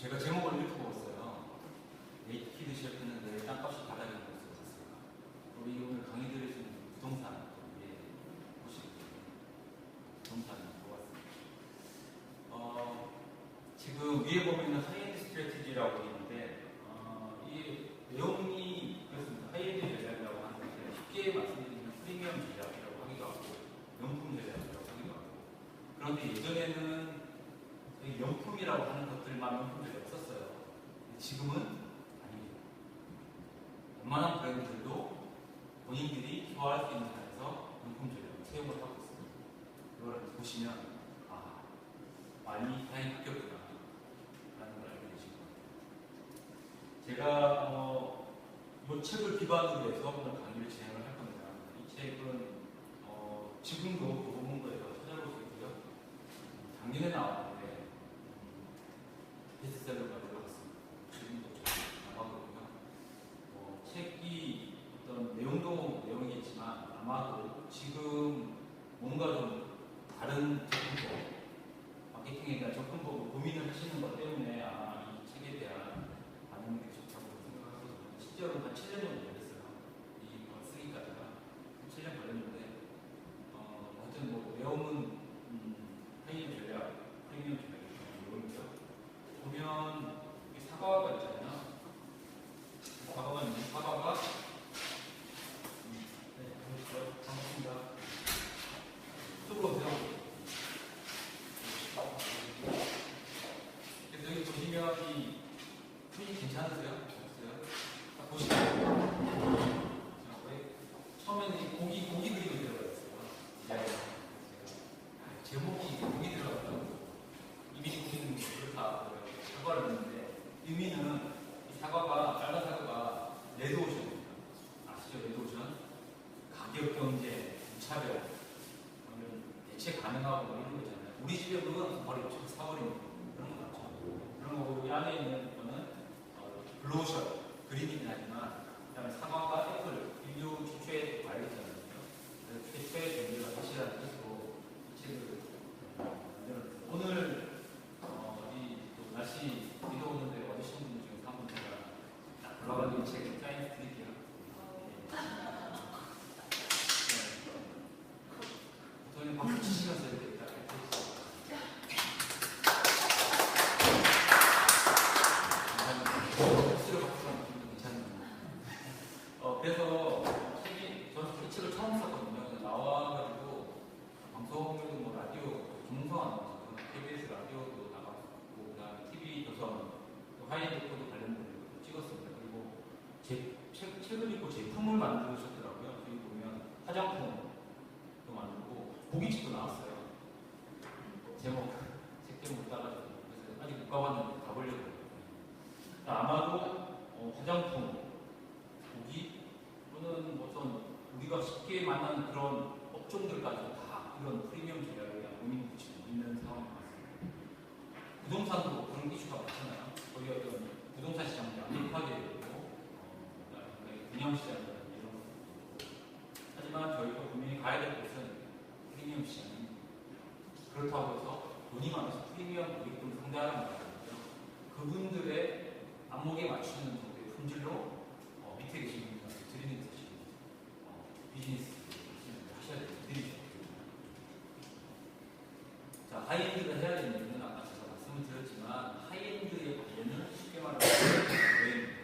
제가 제목을 이렇게 먹었어요. 네이키드 시작했는데 땅값이 바닥에 먹었을까. 우리 오늘 강의 들으신 부동산 보시거든요. 부동산 보았습니다. 지금 위에 보면 하이엔드 스트래티지라고 있는데 이 내용이 그렇습니다. 하이엔드 전략이라고 하는 건데 쉽게 말씀드리면 프리미엄 전략이라고 하기도 하고 명품 전략이라고 하기도 하고, 그런데 예전에는 명품이라고 하는 것들만 명품들이 없었어요. 지금은 아닙니다. 웬만한 브랜드들도 본인들이 좋아할 수 있는 한에서 명품 전략을 채용을 하고 있습니다. 이걸 보시면 많이 다행히 바뀌었구나 라는 걸 알게 되실 겁니다. 제가 이 책을 기반으로 해서 오늘 강의를 진행을 할 겁니다. 이 책은 지금도 교보문고에서 찾아볼 수 있고요. 작년에 나왔는데 베스트셀러가 들어갔습니다. 지금도 나가거든요. 책이 어떤 내용도 내용이겠지만 아마도 지금 뭔가 좀 다른 접근법, 마케팅에 대한 접근법을 고민을 하시는 것 때문에 아마 이 책에 대한 반응이 좋다고 생각하거든요. 실제로 한 7년 정도 걸렸어요. 이 쓰기까지가 7년 걸렸는데 어쨌든 내용은 프리미엄 전략, 프리미엄 전략이 내용이죠. 보면 이 사과가 있잖아요. 사과가 있는 사과가 보시죠. 반갑습니다. 이쪽으로 오세요. 그래서 여기 보시면 이 분위기 괜찮으세요? 없어요? 보시면 처음에는 이 고기 그림이 들어가 있어요. 제목이 고기 들어가더라고요. 이미지 그리는 게 그렇다. 사과를 넣는데 의미는 이 사과가, 빨간 사과가 레드오션입니다. 아시죠? 레드오션. 가격 경제, 무차별, 대체 가능하고 이런 거 있잖아요. 우리 집에 그건 버리죠. 사버리는 그런 거 같죠. 그런 거고, 이 안에 있는 거는 블루오션, 그린이긴 하지만, 그 다음에 사과가 애플, 인류 최초의 과일이잖아요. 그래서 최초의 경제가 사실이라는 뜻으로 이 책을 만들었는데, 오늘 날씨 비도 오는데 와주신 분 중에 한 분 제가 딱 골라가지고 이 책 사인 드릴게요. 저는 박수 치시면서 이렇게 딱 박수를 박수하면 괜찮네요. 그래서 저는 이 책을 처음 썼거든요. 나와가지고 방송에도 라디오, 동성한 KBS 라디오도 나가고, 그다음에 TV 조선, 하이엔드코드 관련 분들도 찍었습니다. 그리고 책을 읽고 제품을 만드셨더라고요. 여기 보면 화장품도 만들고 고깃집도 나왔어요. 책 제목 따가지고. 그래서 아직 못 가봤는데 가보려고요. 아마도 화장품, 고기 또는 우리가 쉽게 만나는 그런 업종들까지도 다 이런 프리미엄 전략에 대한 고민이 붙이고 있는 상황인 것 같습니다. 부동산도 그런 이슈가 많잖아요. 거기 어떤 부동산 시장이 안định 되고, 분양 시장이라는 이런 것도. 하지만 저희도 분명히 가야 될 곳은 프리미엄 시장입니다. 그렇다고 해서 돈이 많아서 프리미엄 고객들을 상대하는 거거든요. 그분들의 안목에 맞추는 정도의 품질로 밑에 계신 분들한테 드리는 것이 비즈니스 하셔야 되는 일이죠. 자, 하이엔드가 해야 되는 일은 아까 제가 말씀을 드렸지만 하이엔드의 관련은 쉽게 말하면 로엔입니다.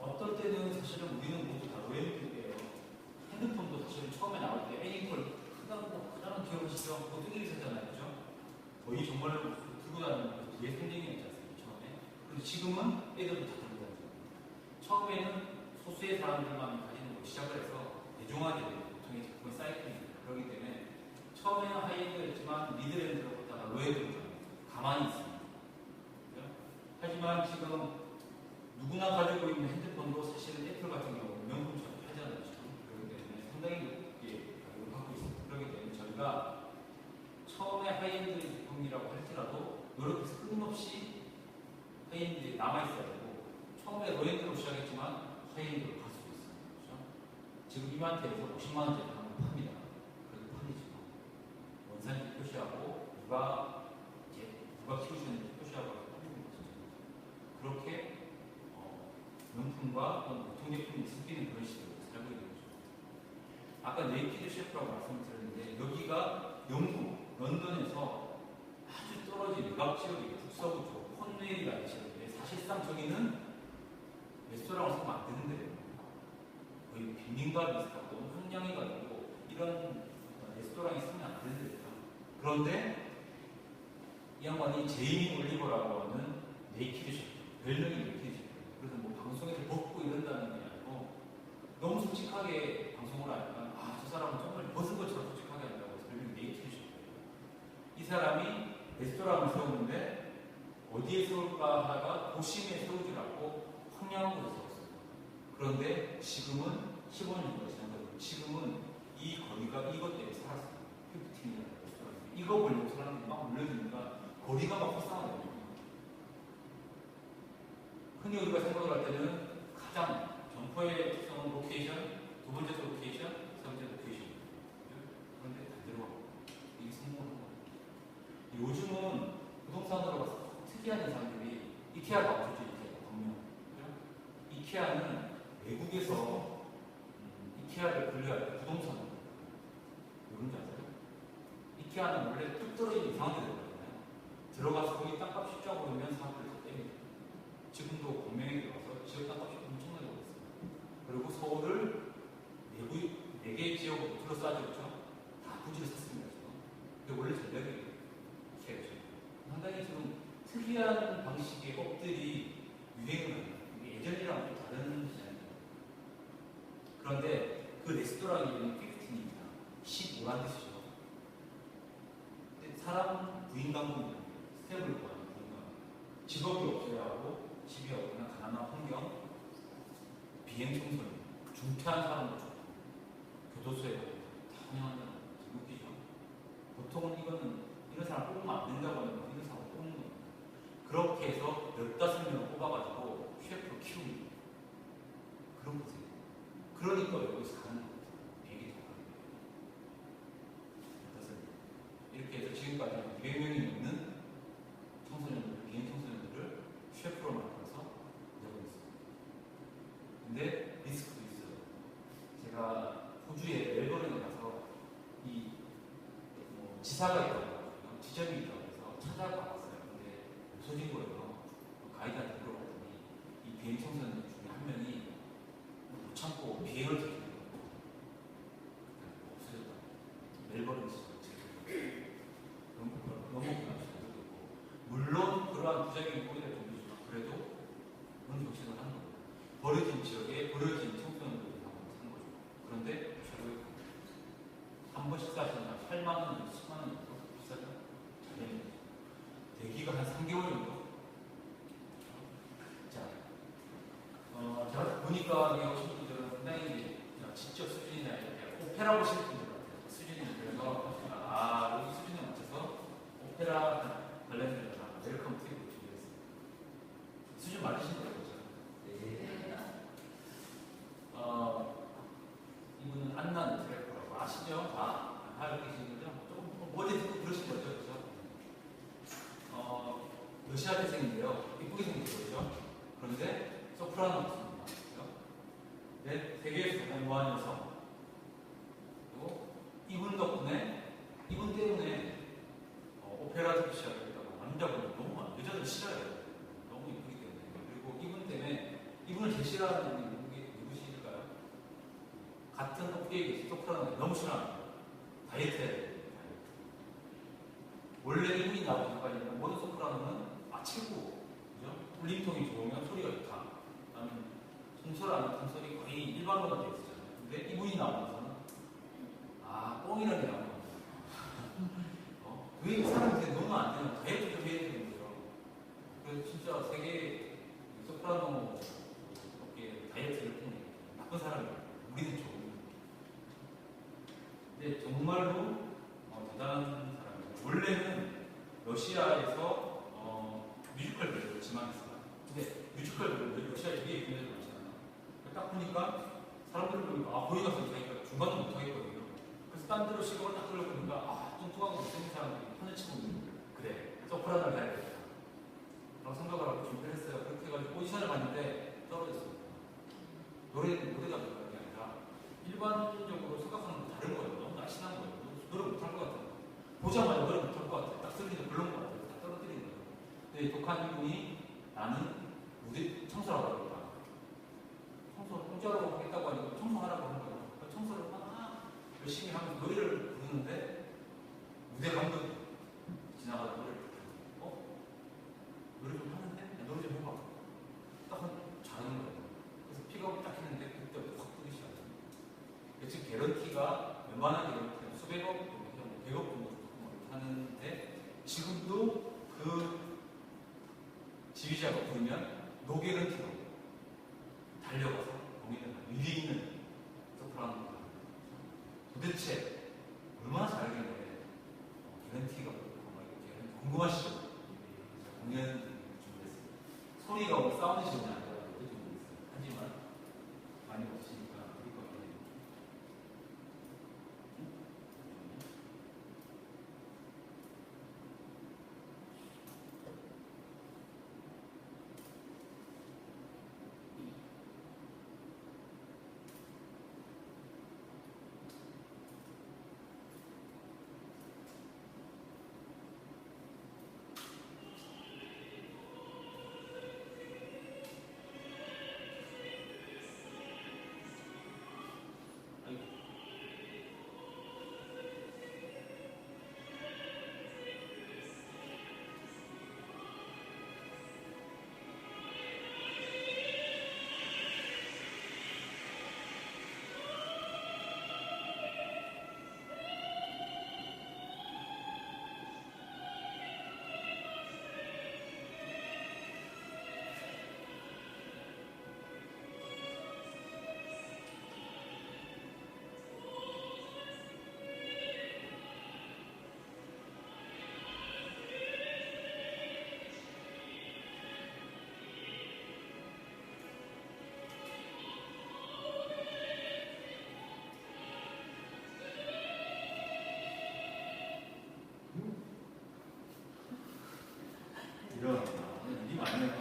어떨 때는 사실은 우리는 모두 다 로엔이에요. 핸드폰도 사실은 처음에 나올 때 애니콜 크다는 기억하시죠? 그거 뚱이를 샀잖아요. 그죠? 거의 정말로 들고 다니는 뒤에 손님이었지 않습니까? 처음에. 그런데 지금은 애들도 다 들고 다니죠. 처음에는 소수의 사람들만 가지는 걸 시작을 해서 대중화되는 보통의 제품의 사이클입니다. 그렇기 때문에 처음에는 하이엔드였지만 미드랜드로 갔다가 로엔드로 가만히 있습니다. 그렇죠? 하지만 지금 누구나 가지고 있는 핸드폰도 사실은 애플 같은 경우는 명품처럼 팔잖아요. 그렇기 때문에 상당히 높게 가격을 받고 있습니다. 그렇기 때문에 저희가 처음에 하이엔드 제품이라고 할지라도 노력해서 끊임없이 하이엔드에 남아있어야 되고, 처음에 로엔드로 시작했지만 하이엔드로 갈 수도 있습니다. 그렇죠? 지금 이마트에서 50만원짜리 하는 거 팝니다. 그래도 팔리죠. 원산지 표시하고 누가 키우시는지 표시하고 제품과 어떤 보통 제품이 섞이는 그런 시대로 살고 있는 거죠. 아까 네이키드 셰프라고 말씀드렸는데 여기가 영국, 런던에서 아주 떨어진 외곽 지역이 북서부 쪽 콘웨일이라는 지역인데 사실상 저기는 레스토랑을 쓰면 안 되는데요. 거의 빈민가 비슷하고 너무 황량해가지고 이런 레스토랑이 쓰면 안 되는데요. 그런데 이 양반이 제이미 올리버라고 하는 네이키드 셰프, 별명이 네이키드 셰프. 그래서 뭐 방송에서 벗고 이런다는 게 아니고 너무 솔직하게 방송을 하니까 저 사람은 정말 벗은 것처럼 솔직하게 한다고 해서 별명이 네이키드 셰프예요. 이 사람이 레스토랑을 세웠는데 어디에 세울까 하다가 도심에 세우지라고 황량한 곳에 세웠어요. 그런데 지금은 15년이 지나고 지금은 이 거리가 이것 때문에 살았어요. 15이라는 레스토랑. 이거 보려고 사람들이 막 몰려드니까 거리가 막 활성화되는 거예요. 흔히 우리가 생각을 할 때는 가장 점포의 특성은 로케이션, 두 번째 로케이션, 세 번째 로케이션. 그런데 반대로 이게 성공을 한 거예요. 요즘은 부동산으로 봐서 특이한 현상들이 이케아가 없었죠. 이케아가 분명. 이케아는 외국에서 이케아를 분류할 때 부동산으로 이런지 아세요? 이케아는 원래 뚝 떨어지는 이상한 데 들어가잖아요. 들어가서 거기 땅값이 쫙 오르면 사람들이 다 땡겨요. 지금도 공명에 들어가서 지역 땅값이 엄청나게 오르겠어요. 그리고 서울을 내부 4개의 지역으로 둘러싸죠. 다 부지를 샀습니다. 그게 원래 전략이에요. 이케아죠. 상당히 지금 특이한 방식의 업들이 유행을 합니다. 이게 예전이랑 좀 다른 시장이에요. 그런데 그 레스토랑이 이름이 15입니다. 15란 뜻이죠. 근데 사람 부인 강국이라는 스텝을 구하는 부인 강국. 직업이 없어야 하고 집이 없거나 가난한 환경, 비행 청소년, 중퇴한 사람도 좋고 교도소에 가고 다 환영한다는 거 웃기죠. 보통은 이런 사람 뽑으면 안 된다고 하는 거, 이런 사람 뽑는 겁니다. 그렇게 해서 15명을 뽑아가지고 셰프로 키웁니다. 그런 거세요. 그러니까 여기서 가는 겁니다. 얘기 더 하는 거예요. 이렇게 해서 지금까지 200명이 넘는 청소년들, 비행 청소년들을 셰프로 만들어서 내고 있습니다. 근데 리스크도 있어요. 제가 호주의 멜버른에 가서 지사가 있다고 해요. 지점이 있다고 해서 찾아가봤어요. 근데 없어진 거예요. 가이드한테 물어봤더니 이 비행 청소년 중에 한 명이 못 참고 비행을 시키는 거예요. 없어졌다. 멜버른에서 너무 불안해서 물론 그러한 부작용이 꼬리가 정도지만 그래도 그런 정책을 하는 거예요. 버려진 지역에 버려진 청소년들이 사는 거죠. 그런데 최고의 한 번 식사하시면 8만 원, 10만 원 정도 비싸죠? 잘 내는 거죠. 대기가 한 3개월 정도. 자, 제가 보니까 여기 오신 분들은 상당히 지적 수준이나 오페라 보시는 분들 같아요. 수준이 그래서 여기 수준에 맞춰서 오페라 관련된 웰컴 팁을 준비했습니다. 수준 맞으신 거예요, 그렇죠? 네. 이분은 안난 트래퍼라고 아시죠? 알고 계시는 거죠? 조금 어제 듣고 그러신 거죠, 그렇죠? 러시아 대생인데요. 이쁘게 생겼죠, 그렇죠? 그런데 소프라노 목소리가 나왔어요. 네, 세계에서 가장 유명한 여성. 그리고 이분 덕분에, 이분 때문에 오페라 듣기 시작했다고 남자분들 너무 많아요. 여자들 싫어요. 너무 이쁘기 때문에. 그리고 이분 때문에 이분을 제일 싫어하는 분이 누구실까요? 같은 업계에 계신 소프라노를 너무 싫어합니다. 다이어트 해야 돼요. 원래 이분이 나오기 전까지는 모든 소프라노는 최고. 그죠? 울림통이 좋으면 소리가 좋다. 송소라는 통소리 거의 일반어가 되어 있잖아요. 근데 이분이 나오면서는 뻥이라는 게 나오는 거예요. 왜 이 사람한테 너무 안 되나? 다이어트 좀 해야 되는데요. 그래서 진짜 세계 소프라노 업계 다이어트를 통해 나쁜 사람이에요. 우리는 좋은. 근데 정말로 대단한 사람이에요. 원래는 러시아에서 뮤지컬 배우를 지망했어요. 근데 뮤지컬 배우들 러시아에 비해 굉장히 많잖아요. 딱 보니까 사람들을 보니까 거기 가서 못하니까 중간도 못하겠거든요. 그래서 딴 데로 시간을 딱 들어보니까 뚱뚱하고 못생긴 사람들이 하늘 치고 있는 거예요. 그래, 소프라노를 해야겠다. 라고 생각을 하고 준비를 했어요. 그렇게 해가지고 오디션을 봤는데 떨어졌습니다. 노래가 그런 게 아니라 일반적으로 생각하는 거 다른 거예요. 너무 날씬한 거예요. 노래 못할 것 같아요. 보자마자 노래 못할 것 같아요. 딱 들리는 그런 것 같아요. 딱 떨어뜨리는 거예요. 근데 독한 이분이 나는 무대 청소하라고 그러더라. 청소 공짜로 하겠다고 하니까 청소하라고 하는 거예요. 그러니까 청소를 막 열심히 하면서 노래를 부르는데 무대 감독이 지나가다 노래를 부르고 노래 좀 하는데? 야, 노래 좀 해봐. 딱 잘하는 거예요. 그래서 픽업을 딱 했는데 그때부터 확 뜨기 시작해요. 지금 개런티가 웬만한 개런티가 수백억, 그냥 100억 정도 하는데 지금도 그 지휘자가 부르면 노개런티로 달려가서 공연을 위에 있는 소프라노 도대체 얼마나 잘하겠는데 개런티가 궁금하시죠? 공연 준비했어요. 소리가 뭐 사운드 시험이 안 되라고 준비했어요. 하지만 많이 없으니까 우리 거 같아요. 이런 일이 많네요.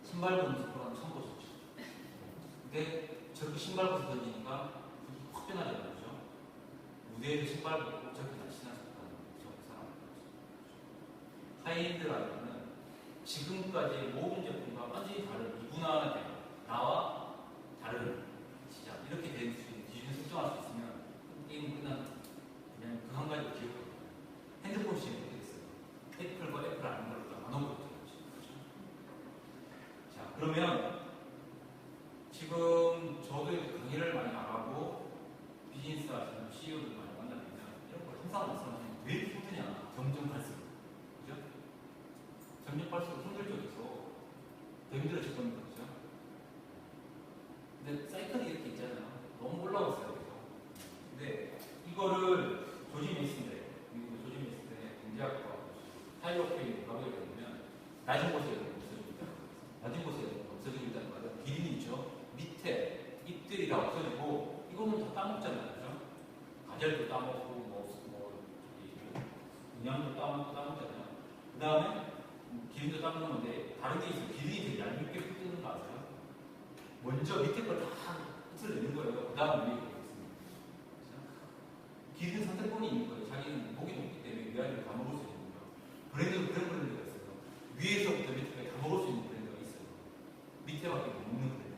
신발 벗는 소프라노 처음 보셨죠? 근데 저렇게 신발 벗어 던지니까 확 변하잖아요. 그죠? 무대에서 신발 벗고 저렇게 날씬한 소프라노 저렇게 사람 하이엔드 라이브는 지금까지 모든 제품과 완전히 다른 이분화된 나와 다른 시장 이렇게 된 기준을 설정할 수 있으면 게임은 끝난다. 그냥 그 한 가지 기억하고 핸드폰 시장이 어떻게 됐어요? 애플과 애플 아닌 걸로 나눠 보죠. 그러면 지금 저도 강의를 많이 나가고 비즈니스 하시는 CEO들 많이 만나면 이런 걸 항상 말씀하시는 왜 이렇게 힘드냐 점점 갈수록 그죠? 점점 갈수록 힘들죠. 계속 더 힘들어질 겁니다. 그죠? 근데 사이클이 이렇게 있잖아요. 너무 올라왔어요. 계속. 근데 이거를 조지 메이슨데 미국 조지 메이슨의 경제학과 타일러페이 뭐라고 해야 되냐면 낮은 곳에 없어지고 있다는 거예요. 낮은 곳에 없어지고 있다는 말은 기린이 있죠. 밑에 잎들이 다 없어지고 이거는 다 따먹잖아요. 그죠? 가젤도 따먹고 그냥도 따먹잖아요. 그 다음에 기린도 따먹는 건데 다른 게 있어요. 기린이 되게 얄밉게 흩뜨는 거 아세요? 먼저 밑에 걸 다 흩어내는 거예요. 그 다음 위에 거 있습니다. 기린 선택권이 있는 거예요. 자기는 목이 높기 때문에 위아래를 다 먹을 수 있는 거예요. 브랜드는 그런 브랜드가 있어요. 위에서부터 밑에까지 다 먹을 수 있는 브랜드가 있어요. 밑에밖에 못 먹는 브랜드.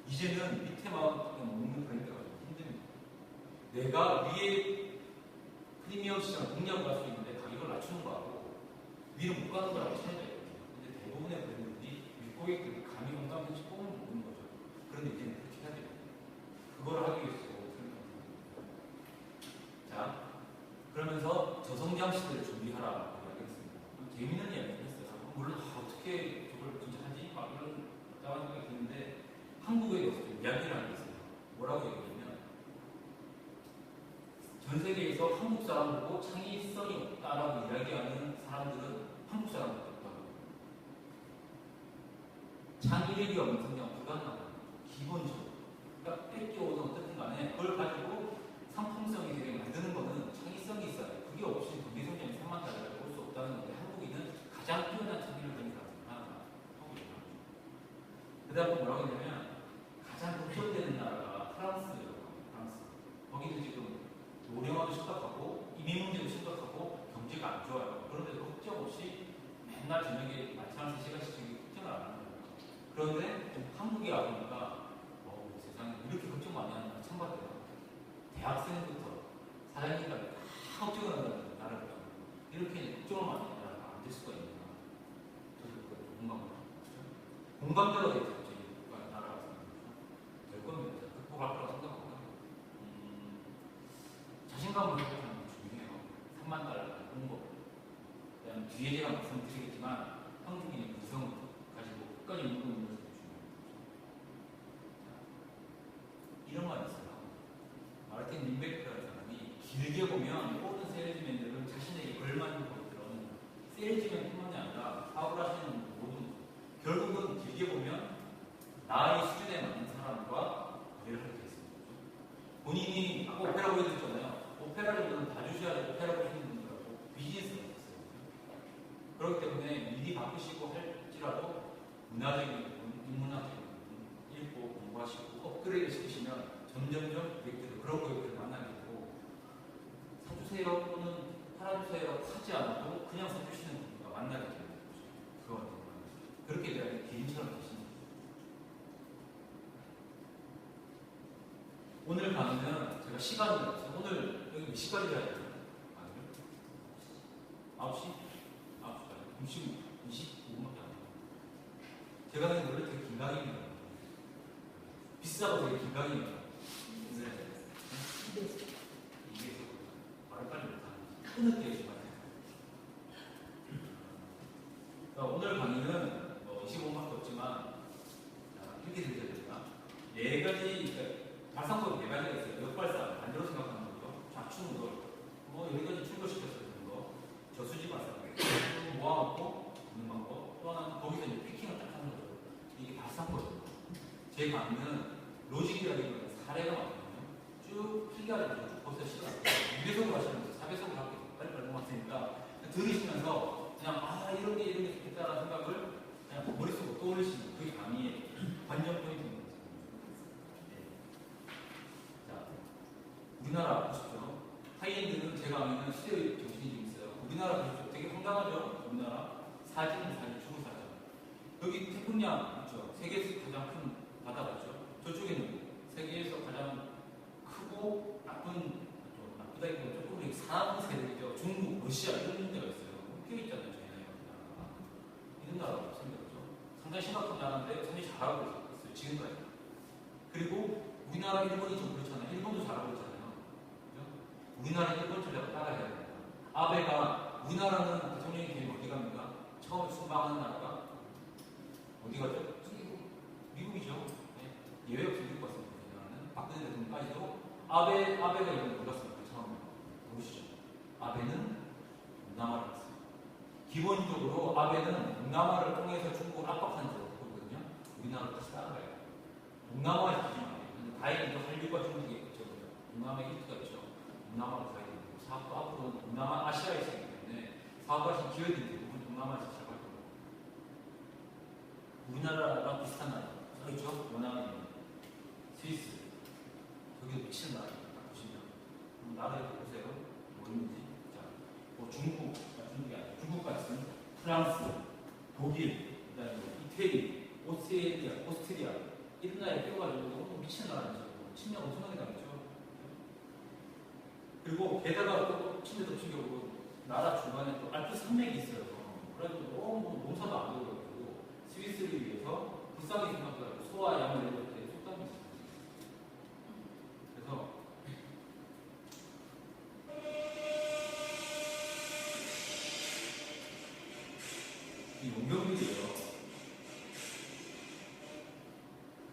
이제는 밑에밖에 못 먹는 브랜드가 좀 힘듭니다. 내가 위에 프리미엄 시장 공략을 할 수 있는데 가격을 낮추는 거하고 위로 못 가는 거라고 차이가 있거든요. 근데 대부분의 브랜드들이 윗고객들이 감히 건강한지 뽕을 모르는 거죠. 그런데 이제는 그렇게 해야 돼요. 그걸 하기 위해서 자, 그러면서 저성장 시대를 준비하라고 이야기했습니다. 재미있는 이야기를 했어요. 물론 어떻게 저걸 진짜 하지? 막 이런 답답한 생각이 드는데 한국에 대해서 이야기를 하는 게 있어요. 뭐라고 얘기하냐면 전 세계에서 한국 사람들고 창의성이 없다라고 이야기하는 사람들은 한국 사람들이 없다고. 창의력이 없는 성장 불가능하다. 기본적으로. 그러니까 뺏겨오든 어쨌든 간에 그걸 가지고 상품성이 되게 만드는 거는 창의성이 있어야 돼. 그게 없이 경제 성장이 산만하다고 볼 수 없다는 건데 한국인은 가장 뛰어난 창의력을 가진 사람들 하나가 한국이에요. 그 다음에 뭐라고 했냐면 가장 걱정되는 나라가 프랑스예요. 프랑스. 거기는 지금 노령화도 심각하고 이민 문제도 심각하고 경제가 안 좋아요. 그런데도 걱정 없이 맨날 저녁에 만찬 3시간씩 걱정을 안 하는 거예요. 그런데 한국에 와보니까 세상에 이렇게 걱정 많이 하는 건 처음 봤대요. 대학생부터 사장님까지 다 걱정을 한다는 나라를 이렇게 걱정을 많이 하는 나라가 안 될 수가 있나. 저도 그걸 공감을 합니다. 공감대가 되죠. 저희 나라가 될 겁니다. 극복할 거라고 생각하고 자신감을 회복하는 게 중요해요. 3만 달러 공부. 그다음 뒤에 제가 말씀드리겠지만 한국인의 구성을 가지고 끝까지 묶어놓는 것이 중요해요. 이런 말이 있어요. 마르틴 림베크라는 사람이 길게 보면 모든 세일즈맨들은 자신에게 걸맞는 것들은 세일즈맨뿐만이 아니라 사업을 하시는 모든 결국은 길게 보면 나의 수준에 맞는 사람과 거래를 하게 돼 있습니다. 본인이 아까 오페라 보여드렸잖아요. 오페라를 다 주셔야 돼. 오페라 보시는 분들하고 비즈니스가 있어요. 그렇기 때문에 미리 바꾸시고 할지라도 문화적인 부분, 인문학적인 부분 읽고 공부하시고 업그레이드 시키시면 점점점 고객들을 그런 고객들을 만나게 되고 사주세요 또는 팔아주세요 하지 않아도 그냥 사주시는 분과 만나게 되는 거죠. 그건 그렇게 돼야 기린처럼 되시는 거죠. 오늘 강의는 제가 시간이 없어요. 오늘 여기 몇 시까지 가야 돼요? 9시? 9시까지. 25분밖에 안 돼요. 제가 하는 원래 되게 긴강입니다. 비싸고 되게 긴강입니다. 네. 이게 말을 빨리 못하는 흐느끼게 해주면 오늘 강의는 25분밖에 없지만 이렇게 드려야 됩니다. 4가지, 그러니까 발상법이 4가지가 있어요. 역발상, 반대로 생각하는 거죠. 좌충우돌, 4가지 충돌시켰을 때 거, 저수지 발상, 모아놓고 듣는 방법, 또 하나는 거기서 이제 피킹을 딱 하는 거죠. 이게 발상법입니다. 제 강의는 로직이라기보다는 사례가 많거든요. 쭉 필기하려고 벌써 시간 2배속으로 하시면서 4배속으로 하고 빨리빨리 넘어갔으니까 들으시면서 그냥 이런 게 좋겠다라는 생각을 그냥 머릿속으로 떠올리시는 그게 강의의 관전 포인트입니다. 자, 우리나라 보십시오. 하이엔드는 제가 아는 시대의 정신이 좀 있어요. 우리나라 보십시오. 되게 황당하죠. 우리나라 사진은 사진, 죽을 사진. 여기 태평양 있죠. 세계에서 가장 큰 바다가 있죠. 저쪽에는 세계에서 가장 크고 나쁘다기보다 조금 사람 세력이죠. 중국, 러시아 이런 데가 있어요. 껴있잖아요. 저희나라가. 이런 나라가 없습니다. 그렇죠? 상당히 심각한 나라인데 상당히 잘하고 있어요. 지금까지. 그리고 우리나라, 일본이 좀 그렇잖아요. 일본도 잘하고 있잖아요. 그렇죠? 우리나라, 일본 전략을 따라야 됩니다. 아베가 우리나라는 대통령이 되면 어디 갑니까? 처음에 순방하는 나라가 어디 가죠? 미국이죠. 네. 예외 없이 미국 같습니다. 우리나라는 박근혜 대통령까지도 아베가 이걸 몰랐습니다. 처음에. 모르시죠? 아베는 남아를 했어요. 기본적으로 아베는 동남아를 통해서 중국을 압박한 적이거든요. 우리나라로 다시 따라가요. 동남아에 가지 마요. 다행히 또 한류가 중국에 있죠. 동남아에 히트가 있죠. 동남아로 가야 되고 사업도 앞으로는 동남아 아시아에 있기 때문에 사업하신 기회들이 대부분 동남아에서 시작할 거예요. 우리나라랑 비슷한 나라 있죠. 원하는 스위스 저기도 미친 나라입니다. 보시면 나라에 보세요. 뭐 있는지. 자, 뭐 중국이 아니라 중국과 있으면 프랑스, 독일, 그다음에 이태리, 오스트리아 이런 나라에 끼워가지고 미친 나라죠. 침략 엄청나게 당했죠. 그리고 게다가 또 침대 덮친 경우 나라 중간에 또 알프 산맥이 있어요. 그래도 너무 농사도 안 되고 스위스를 위해서 불쌍하게 생각하고 소와 양을 이렇게 속담이 있어요. 그래서 이 용병들이에요.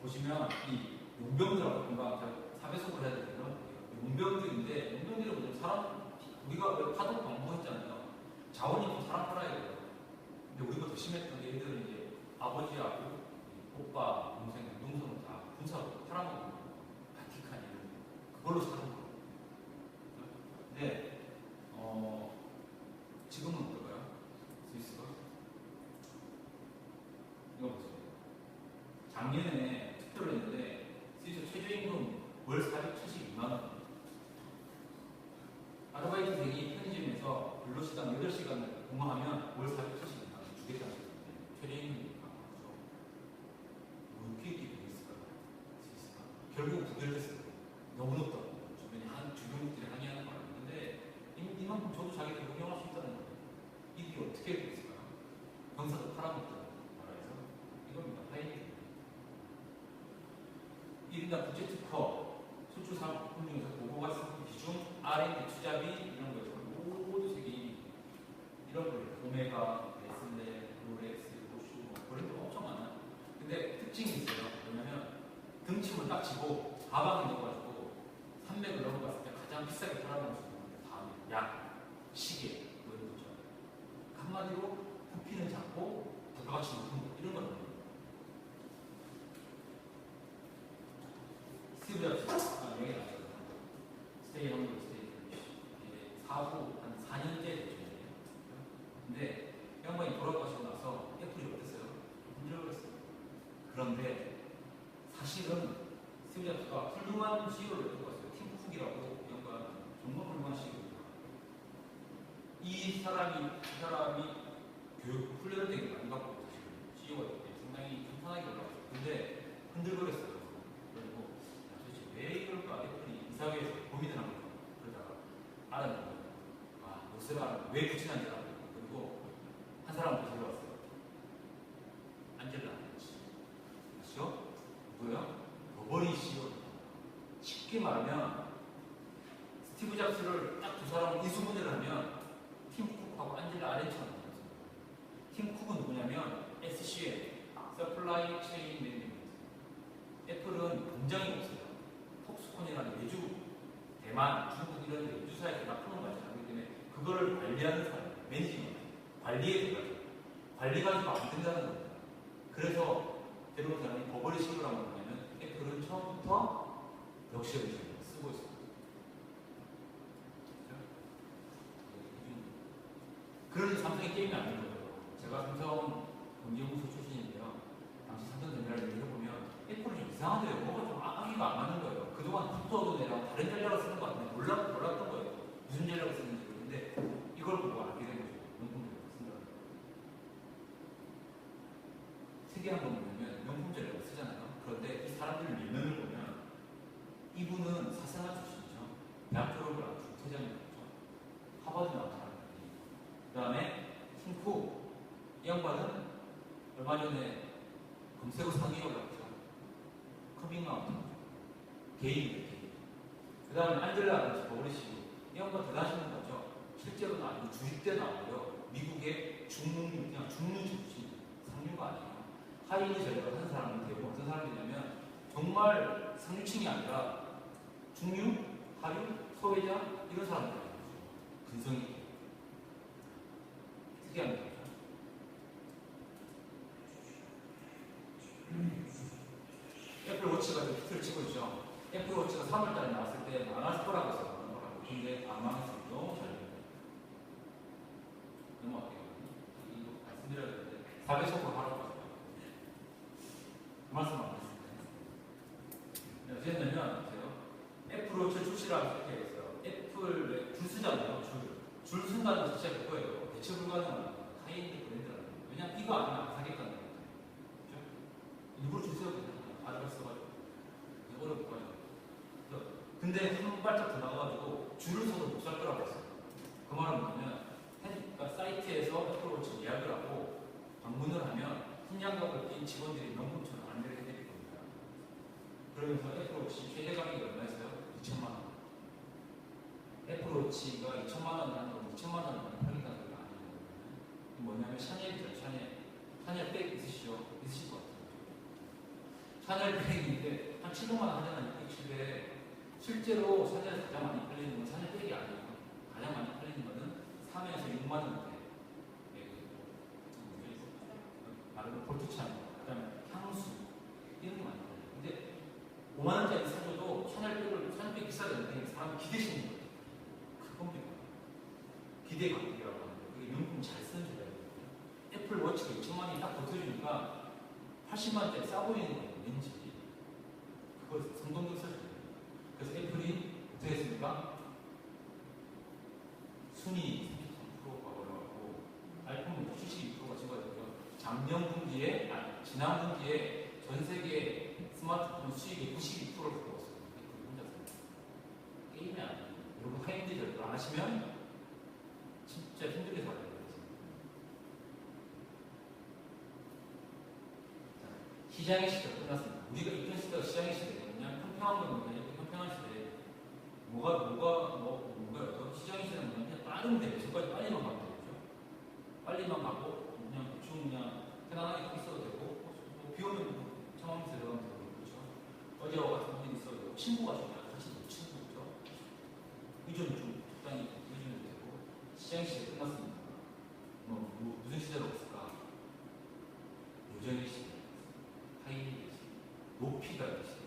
보시면 이 용병들하고 금방 사배속을 해야 되거든요. 용병들인데 용병들은 뭐냐면 사람 우리가 왜 파독 방문했잖아요. 자원이 또 사람 팔아야 돼요. 근데 우리가 더 심했던 게 얘들은 이제 아버지하고 오빠, 동생, 동생은 다 군사로 팔아먹고 바티칸 이런 그걸로 사는 거예요. 근데 지금은 어떨까요? 스위스가? 이거 보세요. 작년에 투표를 했는데 스위스 최저임금 월 472만 원. 아르바이트생이 편의점에서 근로시간 8시간을 근무하면 월 472만 원 주겠다는 거예요. 최저임금이니까. 뭐 이렇게 되겠을까요? 스위스가. 결국 부결됐어요. 너무 높다고. 주변에 주변국들이 항의하는 거 아닌데 이만큼 저도 자기들 운영할 수 있다는 거예요. 이게 어떻게 되겠을까요? 병사도 팔아먹던 나라에서 이겁니다. 하이힐. 1인당 부채 특허, 수출 상품 중에서 고고가 상품 비중, R&D 투자비 이런 거에서 모두 세계 이런 거예요. 오메가, 네슬레, 로렉스, 보슈 뭐 브랜드가 엄청 많아요. 근데 특징이 있어요. 뭐냐면 등침을 딱 치고 가방에 넣어가지고 산맥을 넘어갔을 때 가장 비싸게 팔아먹을 수 있는 게 다음에 약, 시계 뭐 이런 거죠. 한마디로 부피는 작고 부가가치 높은 거 이런 거는 스티브 잡스 얘기 나왔어요. 스테이 홈 스테이 사후 한 4년째 됐잖아요. 근데 양반이 돌아가시고 나서 애플이 어땠어요? 힘들어졌어요. 그런데 사실은 스티브 잡스가 훌륭한 CEO를 데리고 왔어요. 팀 쿡이라고 양반 정말 훌륭한 CEO입니다. 이 사람이 교육 훈련을 되게 많이 받고 CEO가 상당히 탄탄하게 올라왔어요. 근데 흔들거렸어요. 왜 이럴까? 애플이 이사회에서 고민을 한 거예요. 그러다가 알아낸 거예요. 로스가 왜 붙이는지 알아낸 거예요. 그리고 한 사람을 더 데려왔어요. 안젤라 아니지. 아시죠? 누구요? 버버리 CEO. 쉽게 말하면 스티브 잡스를 딱 두 사람을 이수분해를 하면 팀 쿡하고 안젤라 아렌처럼 나왔어요. 팀 쿡은 누구냐면 SCM, Supply Chain Management. 애플은 공장이 없어요. 톡스콘이라는 외주, 대만, 중국 이런 데 외주사에서 납품을 많이 하기 때문에 그거를 관리하는 사람, 매니지먼트, 관리에 들어가죠. 관리가 안 된다는 겁니다. 그래서 데려온 사람이 버버리 CEO라고 하냐면 애플은 처음부터 럭셔리 쓰고 있습니다. 그러니 삼성이 게임이 안 되는 거예요. 제가 삼성 경제연구소 출신인데요. 당시 삼성 전략을 얘기해보면 애플은 좀 이상한데요. 뭐가 좀 악의가 안 맞는 거예요. 그동안 푸터도 내랑 다른 전략을 쓰는 것 같은데 몰랐던 거예요. 무슨 전략을 쓰는지 모르는데 이걸 보고 알게 된 거죠. 명품 전략을 쓴다는 거예요. 특이한 건 뭐냐면 명품 전략을 쓰잖아요. 그런데 이 사람들 내면을 보면 이분은 사생활 출신이죠. 대학 졸업을 한 중퇴자입니다. 하버드 나온 사람이. 그 다음에 팀쿡 이 양반은 얼마 전에 검색어 상위에 올랐죠. 커밍아웃 개인. 그 다음에 안젤라 버버리 CEO 이 양반 대단하시는 거죠. 실제로는 아니고 주식 때 나오고요. 미국의 중류, 그냥 중류 출신 상류가 아니에요. 하이드 전략을 하는 사람은 대부분 어떤 사람이냐면 정말 상류층이 아니라 중류, 하류, 소외자 이런 사람들이에요. 근성이 특이합니다. 애플워치가 좀 히트를 치고 있죠. 애플워치가 3월달에 나왔을 때 망할 거라고 해서 나온 거라고. 근데 안 망했어요. 너무 잘 됐어요. 넘어갈게요. 이거 말씀드려야 되는데 4배속으로 하라고 하죠. 그 말씀 안 했습니다. 어쨌냐면 애플워치 출시를 이렇게 했어요. 애플 줄 쓰잖아요. 줄 쓴다는 자체가 그거예요. 대체 불가능한 하이엔드 브랜드라는 거예요. 왜냐면 이거 아니면 안 사겠다는 거예요. 그죠? 일부러 줄 써도 되잖아요. 아주 써가지고. 어려울 거예요. 근데 한 발짝 더 나가가지고 줄을 서도 못 살 거라고 했어요. 그 말은 뭐냐면 그러니까 사이트에서 애플워치 예약을 하고 방문을 하면 현장각을 낀 직원들이 명품처럼 안내를 해드릴 겁니다. 그러면서 애플워치 최대 가격이 얼마였어요? 2천만 원. 애플워치가 2천만 원을 하는 건 2천만 원을 팔린다는 게 아니에요. 뭐냐면 샤넬이죠. 샤넬 백 있으시죠? 있으실 것 같아요. 샤넬 백인데 한 700만 원 하잖아요. 600, 700. 실제로 샤넬에서 가장 많이 팔리는 건 샤넬 백이 아니에요. 가장 많이 팔리는 거는 3에서 6만 원대. 다른 볼트찬, 그 다음에 향수 이런 게 많이 팔려요. 근데 5만 원짜리 사줘도 샤넬백 비싸졌는데 사람이 기대시는 거예요. 그겁니다. 기대 관계라고 하는데 그게 명품 잘 쓰는 소리예요. 애플워치가 2천만 원이 딱 버텨주니까 80만 원짜리 싸 보이는 거예요. 왠지 그걸 성동적 써줘요. 그래서 애플이 어떻게 했습니까? 순위 33%가 올라가고 아이폰 72%가 증가했고요. 지난 분기에 전 세계 스마트폰 수익의 92%를 먹었어요. 애플이 혼자서. 게임이 아니에요. 여러분 하이엔드 절도 안 하시면 진짜 힘들게 살아야 돼요. 시장의 시대가 끝났습니다. 우리가 있던 시대가 시장의 시대예요. 그냥 평평한 건 뭐냐? 평평한 시대에 뭐가요? 시장의 시대는 뭐냐면 빠르면 돼요. 지금까지 빨리만 가면 되죠. 빨리만 가고 그냥 대충 그냥 편안하게 있어도 되고 뭐 비 오면 청와대에서 들어가면 되고 그렇죠. 어제와 같은 일이 있어도 되고 친구가 중요하죠. 같이 친구죠. 의존은 좀 적당히 의존해도 되고 시장의 시대 끝났습니다. 무슨 시대로 갔을까? 요정의 시대, 하이엔드 시대, 높이가 있는 시대.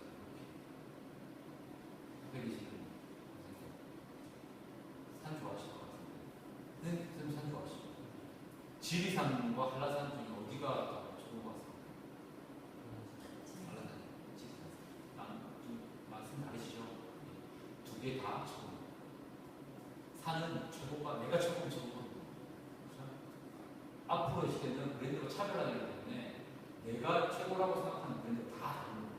산 좋아하실 것 같은데. 네, 선생님 산 좋아하시죠? 지리산과 한라산 중에 어디가 더 좋은 것 같습니까? 한라산, 지리산. 말씀 다르시죠? 두 개 다 최고. 산은 최고가, 내가 최고면 최고거든요. 그렇죠? 앞으로의 시대는 브랜드로 차별화되기 때문에 내가 최고라고 생각하는 브랜드가 다 다른 거예요.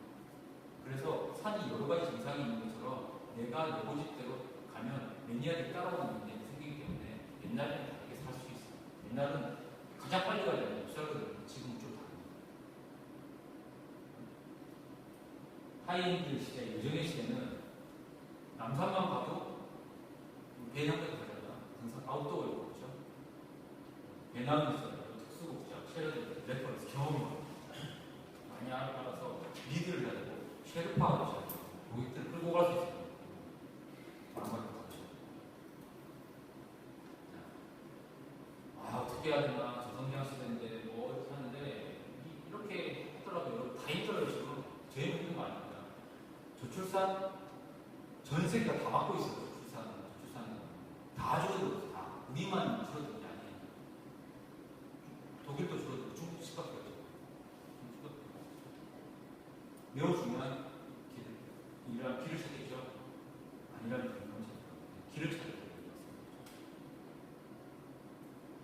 그래서 산이 여러 가지 증상이 있는 것처럼 내가 내 고집대로 가면 매니아들이 따라오는 일이 생기기 때문에 옛날에는 다르게 살 수 있어요. 옛날은 가장 빨리 가야 되는 흡수하거든요. 지금은 좀 다릅니다. 하이엔드 시대, 요정의 시대는 남산만 가도 배낭까지 가잖아. 등산 아웃도어로 그렇죠. 배낭이 있어요. 특수국장, 쉐르드, 레퍼런스 경험이 많이 알아서 리드를 해야 되고 쉐르파가 되셔야 돼요. 고객들을 끌고 갈 수 있어요. 어떻게 해야 되나, 저성장 시대인데, 뭐, 이렇게 하는데, 이렇게 했더라도 여러분 다 힘들어요, 지금. 제일 힘든 거 아닙니다. 저출산, 전 세계가 다 막고 있어요, 저출산은. 다 줄어들었어요, 다. 우리만 줄어든 게 아니에요. 독일도 줄어들고, 중국 심각하죠. 매우 중요한 길을 찾겠죠. 아니라면 길을 찾아야 돼요.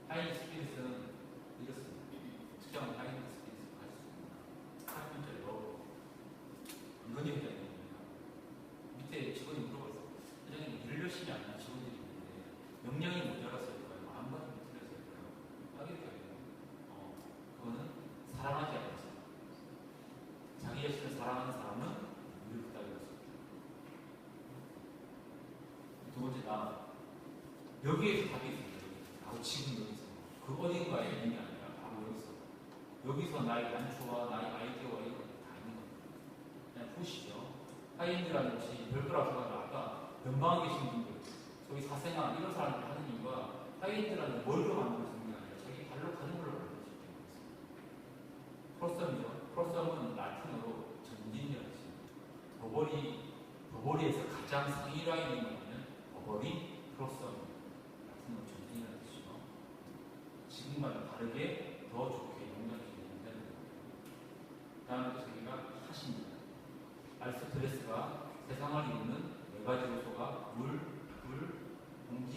하이엔드 스피릿은 이렇습니다. 특정한 하이엔드 스피릿을 가질 수 있습니다. 8분짜리 러브. 이건 회장님입니다. 밑에 직원이 물어봤어요. 회장님 일을 열심히 안 하는 직원들이 있는데 역량이 모자랐을까요? 마음가짐이 틀렸을까요? 딱 이렇게 하거든요. 그거는 사랑하지 않았어요. 자기 자신을 사랑하는 사람은 이렇게 따르고 있습니다. 두 번째, 여기에서 답이 있습니다. 지금 여기서 그 어딘가에 있는 게 아니라 바로 여기서 나의 단초와 나의 아이디어와 이런 것들이 다 있는 겁니다. 그냥 보시죠. 하이엔드라는 것이 별거라고 생각하면 아까 연방에 계신 분들 소위 사생아 이런 사람들 하는 이유가 하이엔드라는 뭘로 만들어서 있는 게 아니라 자기 발로 가는 걸로 만들어서 있는 거예요. 프로썸이죠. 프로썸은 라틴어로 전진이라는 뜻입니다. 버버리에서 가장 상위 라인인 거는 버버리 크로썸 같은 걸 전진이라는 뜻이죠. 지금과는 다르게 더 좋게 영향력이 있다는 겁니다. 다음 세 개가 하십니다. 아리스토텔레스가 세상을 이루는 네 가지 요소가 물, 불, 공기,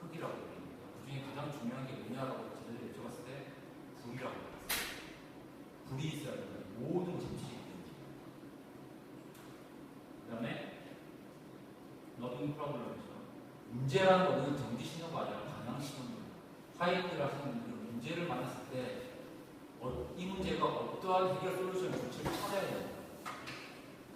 흙이라고 얘기합니다. 그 중에 가장 중요한 게 뭐냐라고 저희들이 여쭤봤을 때 불이라고 했어요. 불이 있어야 됩니다. 모든 것이 움직이기 때문에. 그 다음에 너빙 프로블럼이죠. 문제라는 것은 정지 신호가 아니라 방향 신호입니다. 화이트라는 그 문제를 만났을 때 이 문제가 어떠한 해결 솔루션 조치를 찾아야 됩니다.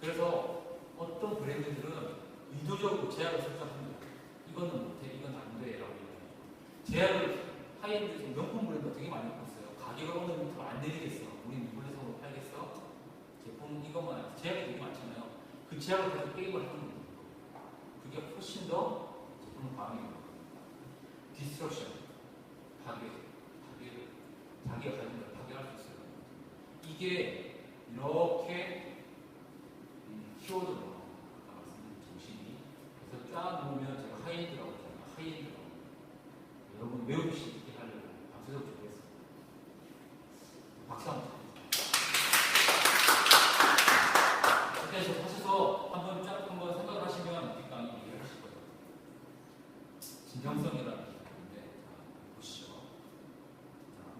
그래서 어떤 브랜드들은 의도적으로 제약을 설정합니다. 이거는 못해, 이건 안 돼, 라고 얘기하죠. 제약을 하이엔드 명품 브랜드가 되게 많이 봤어요. 가격을 오늘 밑으로 안 내리겠어. 우린 이블레성으로 팔겠어. 제품 이것만 제약이 되게 많잖아요. 그 제약을 계속 게임을 하는 거예요. 그게 훨씬 더 제품 방해입니다. 디스트럭션, 자기가 가진 걸 파괴할 수 있어요. 이게 이렇게 키워드로 아까 말씀드린 정신이 그래서 쫙 놓으면 제가 하이엔드라고 했잖아요. 하이엔드라고. 여러분 외우실 수 있게 하려고 밤새도록 준비했습니다. 박수 한번 쳐주세요. 그래서 하셔서 한번 생각을 하시면 뒷강의 이해를 하실 거예요. 진정성이라는 게 있는데 보시죠.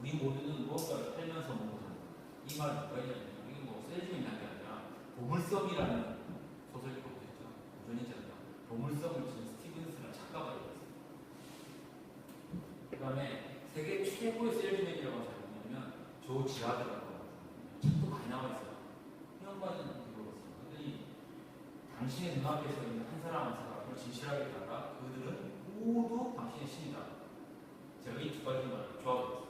우리 모두는 무언가를 팔면서 먹는 이 말은 누가 있냐면 이게 뭐 셀즈맨이 한 게 아니라 보물섬이라는 소설이 보셨죠? 전인자입니다. 보물섬을 지은 스티븐스라는 작가가 있어요. 그 다음에 세계 최고의 셀즈맨이라고 하는 사람이 뭐냐면 조 지라드라고 하거든요. 책도 많이 나와 있어요. 형만은 읽어봤어요. 그랬더니 당신의 눈앞에서 있는 한 사람 한 사람을 진실하게 따라 그들은 모두 당신의 신이다. 제가 이 두 가지 말을 좋아하거든요.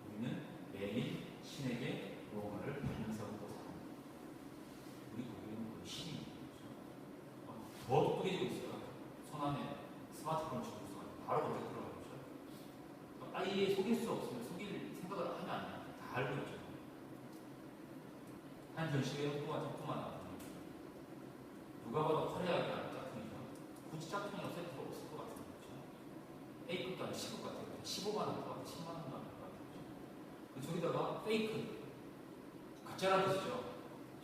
우리는 매일 신에게 무언가를 받으면서 먹고 삽니다. 우리 고객은 거의 신입니다. 더 똑똑해지고 있어요. 손 안에 스마트폰을 쥐고 있어요. 바로 거기에 들어가죠. 아예 속일 수 없으면 속일 생각을 하면 안 돼요. 다 알고 있죠. 한 전시회 조그만 나왔거든요. 누가 봐도 화려하게 하는 짝퉁이죠. 굳이 짝퉁이라고 셀 필요 없을 것 같은 거죠. A급도 아니고 C급 같아요. 15만 원, 10만 원 나올 것 같아요. 저기다가 페이크, 가짜라는 뜻이죠.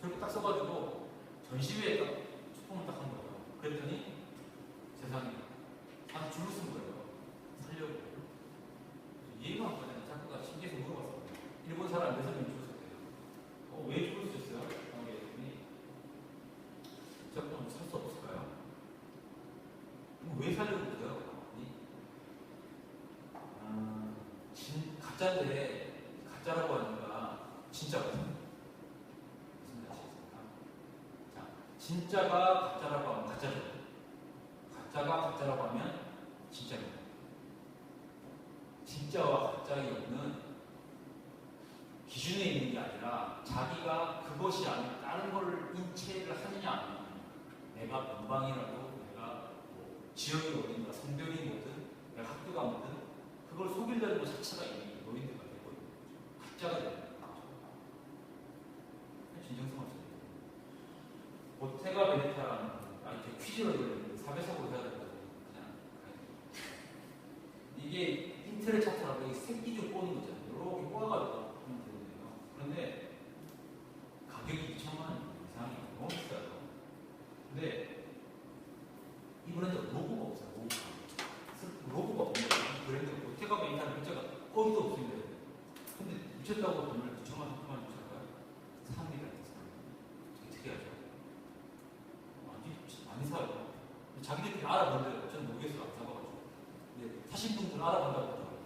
저렇게 딱 써가지고 전시회에 딱 소품을 딱 한 거예요. 그랬더니 세상에 한 줄을 쓴 거예요. 살려고. 이해가 안 가잖아요. 작가가 신기해서 물어봤어요. 일본 사람 몇 명이 줄을 썼대요. 왜 줄을 썼어요? 라고 했더니 작가는 살 수 없을까요? 왜 살려고 그래요? 가짜인데 가짜라고 하니까 진짜 같아요. 무슨 말이겠습니까? 자, 진짜가 가짜라고 하면 가짜죠. 가짜가 가짜라고 하면 진짜입니다. 진짜와 가짜의 없는 기준에 있는 게 아니라 자기가 그것이 아닌 다른 걸 인체를 하느냐 아니냐. 내가 변방이라도 내가 뭐 지역이 어딘가 성별이 뭐든 내가 학교가 뭐든 그걸 속이려는 것 자체가 이미 노인들가 되고 있는 거죠. 가짜가 되는 거죠. 진정성 없어요. 보테가 베네타라는 이렇게 퀴즈가 들어있는데 4배속으로 해야 되거든요. 그냥 이게 인터넷 차트라고 새끼 좀 꼬는 거잖아요. 이렇게 꼬아가지고 하면 되거든요. 그런데 가격이 2천만 원 이상이 너무 비싸요. 근데 이 브랜드가 로고가 없어요. 로고가 없는 거예요. 브랜드가 보테가 베네타는 글자가 어디도 없습니다. 근데 미쳤다고 돈을 2천만 원, 3천만 원 주실까요? 삽니다. 어떻게 하죠? 많이 사요. 자기들끼리 알아본대요. 저는 모르겠어요. 안 사봐가지고. 근데 사신 분들은 알아본다고 하더라고요.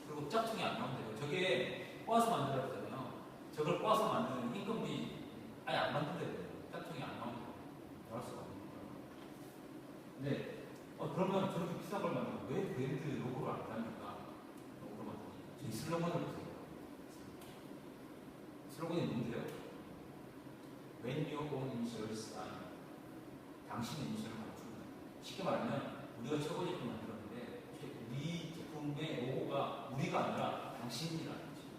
그리고 짝퉁이 안 나온대요. 저게 꼬아서 만들어야 되잖아요. 저걸 꼬아서 만드는 인건비 아예 안 만든대요. 짝퉁이 안 나온대요. 나올 수가 없는 거예요. 근데 그러면 저렇게 비싼 걸 만들고 왜 브랜드 로고를 안 달니까? 로고를 만드니 저희 슬로건을 보세요. 슬로건이 뭔데요? When your own initials are 당신의 이니셜을 맞춥니다. 쉽게 말하면 우리가 최고 제품 만들었는데 우리 제품의 로고가 우리가 아니라 당신이라는 뜻이에요.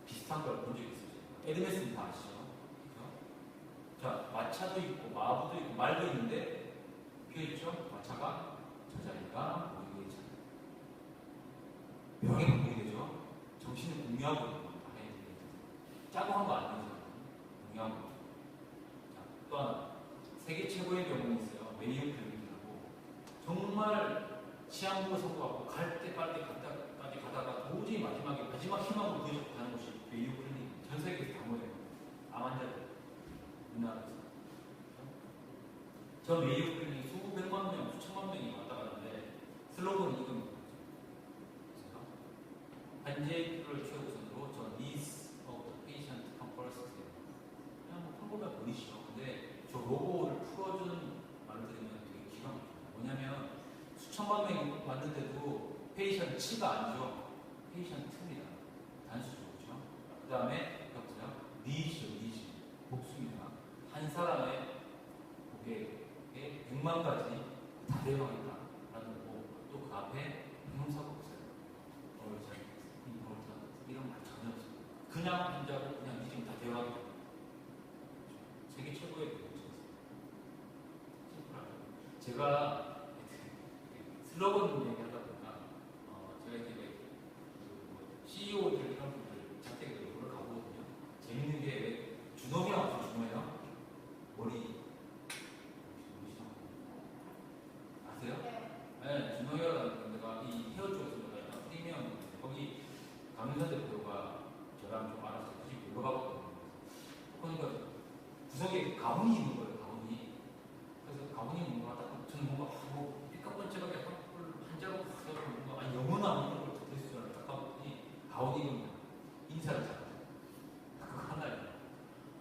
비슷한 걸 본 적이 있어요. 에르메스는 다 아시죠? 그죠? 자, 마차도 있고 마부도 있고 말도 있는데 표했죠? 마차가 저자리가 모이고 있잖아요. 벽에 모이게 되죠? 정신을 공유하고 있는 겁니다. 짜고 한 거 아니죠? 공유하고. 자, 또 하나. 세계 최고의 병원이 있어요. 메이오 클리닉이라고. 정말 치안부 선고받고 갈 때까지 가다가 도저히 마지막 희망을 보여주고 가는 곳이 메이오 클리닉. 전 세계에서 다 모여요. 암 환자들. 우리나라에서. 저 메이오 클리닉 수백만 명, 수천만 명이 왔다 갔는데 슬로건이 이겁니다. 환자를 최우선으로 저 needs of the patient come first. 그냥 뭐 평범한 버리시죠. 근데 저 로고를 풀어주는 말을 들으면 되게 기가 막힙니다. 뭐냐면 수천만 명이 왔는데도 페이션 7가 아니죠. 페이션 2입니다. 단수죠. 그렇죠? 그 다음에 여기서요. 니즈. 복수입니다. 한 사람의 고객에 100만 가지 다 대응하겠다라는 거고 또 그 앞에 형용사가 없어요. 이런 말 전혀 없어요. 그냥 환자고 그냥 니 지금 다 대응하겠다. 세계 최고의 교육자였어요. 제가 슬로건 얘기하다 보니까 제가 이제 CEO들 이런 분들 자택에 놀러 가보거든요. 재밌는 게 준호이 형 아시죠? 준호이 형? 머리 아세요? 네, 준호이라는 내가 이 헤어 쪽에서 내가 프리미엄 거기 강민선 대표가 저랑 좀 알아서 굳이 놀러 가봤거든요. 그러니까 구석에 가훈이 있는 거예요. 그래서 가훈이 뭔가 딱 저는 뭔가 뭐 삐까뻔쩍하게 한자로 뭔가 아니 영어나 이런 걸 듣을 줄 알았다. 가훈이 인사를 잘해요. 그거 하나예요.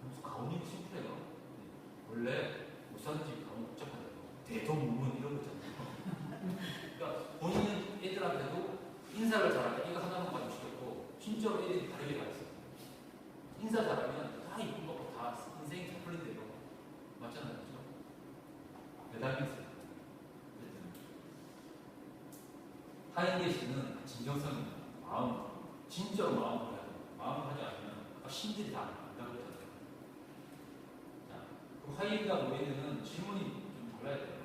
무슨 가훈이 심플해요. 원래 못 사는 집 가훈 복잡하잖아요. 대동문문 이런 거 있잖아요. 그러니까 본인은 애들한테도 인사를 잘하게 이거 하나만 가지고 시켰고 진짜로 애들이 다르게 가르쳐요. 인사 잘하면 다 이쁜 거고 다 인생이 잘 풀린대요. 맞잖아요. 그죠? 대단히 있어요. 하인계시는 진정성입니다. 마음, 진짜로 마음을 해야 돼요. 마음을 하지 않으면 신들이 다 안다고 그러잖아요. 자, 그 하인과 노예는 질문이 좀 달라야 돼요.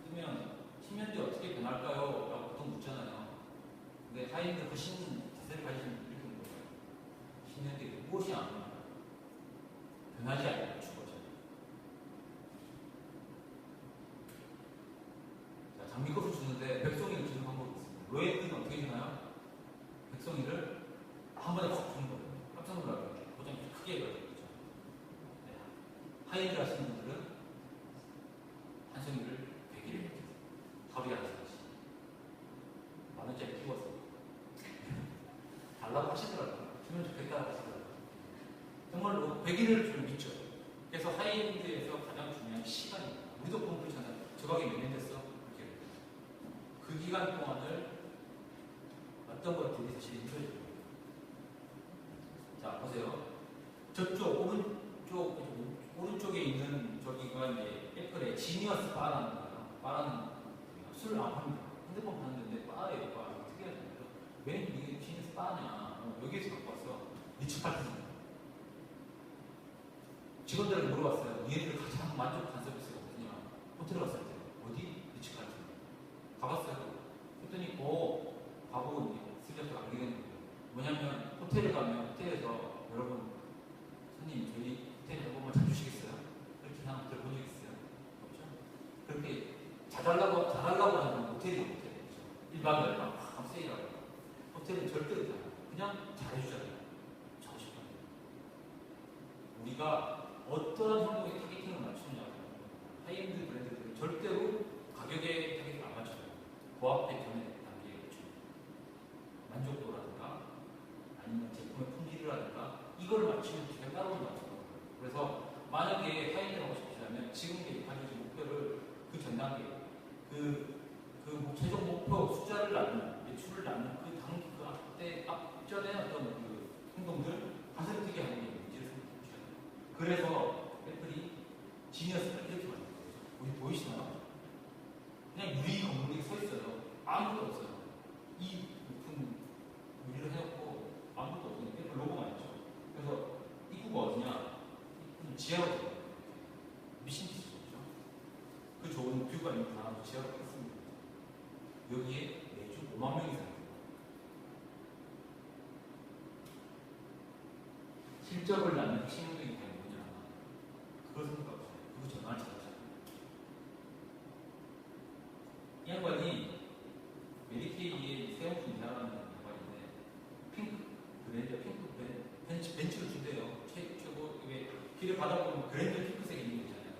그러면 10년 뒤에 어떻게 변할까요? 라고 보통 묻잖아요. 근데 하인들 그 자세를 가지시면 이렇게 묻는 거예요. 10년 뒤에 무엇이 안 변할까요? 변하지 않고 죽어져요. 자, 장미꽃을 주는데 백송이를 주는 방법이 있습니다. 로엔드는 어떻게 주나요? 백송이를 한 번에 확 주는 거예요. 깜짝 놀라요. 보장 크게 해가지고. 그렇죠? 네. 하이를 하시는 분들은 한 송이를 100일 하루에 하시듯이 만원짜리 끼워서 달라고 하시더라고요. 주면 좋겠다 하시더라고요. 정말로 100일을 좀 믿죠. 그래서 하이엔드에서 가장 중요한 시간입니다. 우리도 보면 그렇잖아요. 저 가게 몇 년 됐어? 이렇게. 그 기간 동안을 어떤 것들이 사실 힘들어져요. 자, 보세요. 저쪽, 오른쪽에 있는 저기가 이제 애플의 지니어스 바라는 거예요. 바라는 술을 안 팝니다. 핸드폰 봤는데 바예요, 바. 특이하잖아요. 왜 이게 지니어스 바냐? 여기에서 갖고 왔어. 리츠팔튼. 직원들에게 물어봤어요. 얘네들 가장 만족한 서비스가 어디냐? 호텔 갔을 때. 어디? 리츠팔튼. 가봤어요. 그랬더니, 바보 슬쩍 알게 되는 거예요. 뭐냐면, 호텔에 가면, 호텔에서 여러분, 손님, 저희 호텔에 한 번만 자주시겠어요? 그렇게 한 호텔 본 적 있어요? 없죠? 그렇게 잘하려고 하는 호텔이 호텔이죠. 1박 2일 막 세일하고. 호텔은 절대 그렇지 않아요. 그냥 잘해주잖아요. 자고 싶어요. 우리가 어떤 행동에 타겟팅을 맞추느냐고. 하이엔드 브랜드들은 절대로 가격에 타겟을 안 맞춰요. 고압 패턴의 단계에 맞춥니다. 만족도라든가 아니면 제품의 품질이라든가 이걸 맞추면 제가 따라온다고 생각해요. 그래서 만약에 하이엔드를 하고 싶으시다면 지금 가지신 목표를 그 전 단계, 최종 목표 숫자를 낳는, 매출을 낳는 앞전에 어떤 그 행동들 가슴 뛰게 하는 게 문제를 생각해주셔야 돼요. 그래서 애플이 지니어스를 이렇게 만든 거죠. 보이시나요? 그냥 유리 건물이 서 있어요. 아무것도 없어요. 이 높은 유리를 해놓고 아무것도 없어요. 애플 로고만 있죠. 그래서 입구가 지하로 들어가요. 미친 짓이죠. 그 좋은 뷰가 있는 다음에 지하로 갔습니다. 여기에 매주 5만 명이 살아요. 실적을 낳는 핵심 행동이 과연 뭐냐? 그걸 생각해보세요. 그거 전화를 잘하잖아요. 이 양반이 메디케이의 세움꾼 이사라는 양반인데 핑크 벤츠를 준대요. 최고 길을 가다 보면 그랜드 핑크색 있는 거 있잖아요.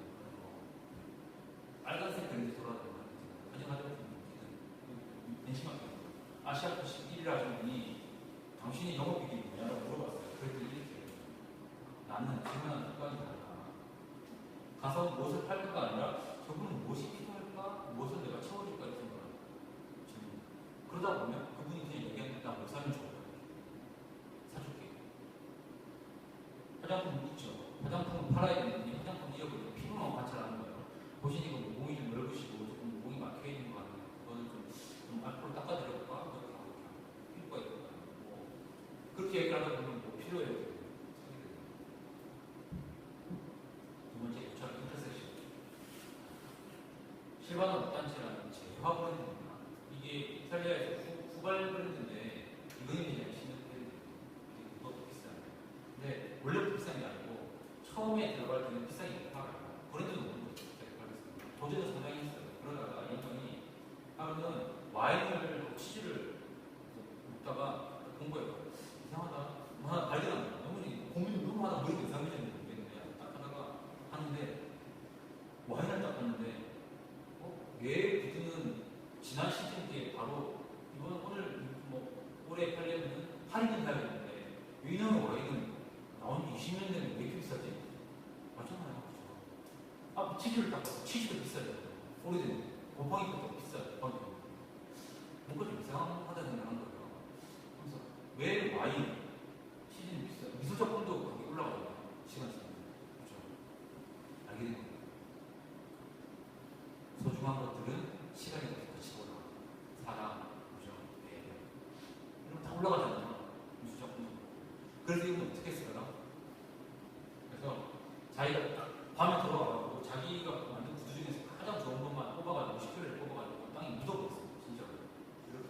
빨간색 그랜드 돌아다니는 거 가정하다 보면 벤치마크 아시아 포시 1위를 하신 분이 당신이 영업비결이 뭐냐고 물어봤어요. 그랬더니 이렇게 나는 질문하는 습관이 달라. 가서 무엇을 팔까가 아니라 저분은 무엇이 필요할까? 무엇을 내가 채워줄까? 이런 거라. 그러다 보면 그분이 그냥 얘기하는 나 뭐 사면 좋아. 사줄게. 화장품 있죠. 화장품을 팔아야 되는데 화장품 잃어버리면 피부만 관찰하는 거예요. 보시니까 몸이 좀 넓으시고 조금 몸이 막혀있는 거 같아요. 그거는 좀 앞으로 닦아드려볼까? 피부가 있을까? 그렇게 얘기를 하다 보면 뭐 필요해요. 두 번째, 고찰 인터섹션. 실바나 목단지라는 재화 브랜드입니다. 이게 이탈리아에서 후발 브랜드인데 이거는 그냥 신경 브랜드. 이것도 비싸요. 근데 원래부터 비싼 게 아니고 처음에 들어갈 때는 비싸게 팔아요. 브랜드도 모르고 비싸게 팔았습니다. 도전을 상당히 했어요. 그러다가 이 형이 하루는 와인을 치즈를 먹다가 공부해요. 이상하다. 뭐 하나 발견한 거야. 고민이 너무 하다 머리가 이상해졌는데 모르겠는데 딱 하다가 하는데 와인을 딱 하는데 얘 구두는 지난 시즌 때 바로 이번 오늘 뭐 올해 팔려면 할인을 해야 되는데 왜냐면 와인은 나온 지 20년 됐는데 왜 이렇게 비싸지? 맞잖아요. 그렇죠? 아, 치즈를 딱 봐서 치즈도 비싸죠. 오래된 곰팡이 것도 비싸요. 뭔가 좀 이상하다 생각한 거예요. 그래서 왜 와인 시즌이 비싸요? 미소작품도 가격이 올라가잖아요. 시간 지나면. 그렇죠? 알게 된 거예요. 소중한 것들은 시간이 같이 올라가요. 사랑, 우정, 배려. 이런 다 올라가잖아요. 미소작품도. 그래서 이건 어떻게 했어요? 그래서 자기가 딱 밤에 들어와가지고 자기가 만든 구두 중에서 가장 좋은 것만 뽑아가지고 10개를 뽑아가지고 땅에 묻어버렸어요. 진짜로. 이렇게.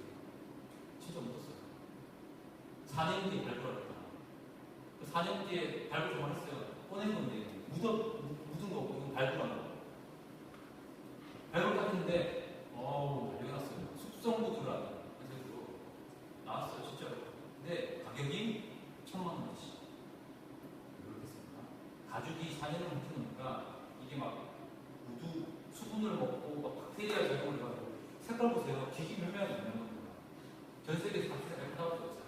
진짜 묻었어요. 4년 뒤에 발굴하겠다. 그 4년 뒤에 발굴 정말 했어요. 꺼낸 건데 묻은 거고 이거 발굴한 거. 발굴 딱 했는데 난리가 났어요. 숙성 구두라는 그래서 나왔어요. 진짜로. 근데 가격이 1,000,000원이지. 모르겠습니다. 가죽이 4년을 묵히니까 이게 막 구두 수분을 먹고 막 박테리아 작용을 해가지고 색깔 보세요. 기기 묘묘하게 있는 겁니다. 전 세계에서 박테리아 하나도 없어요.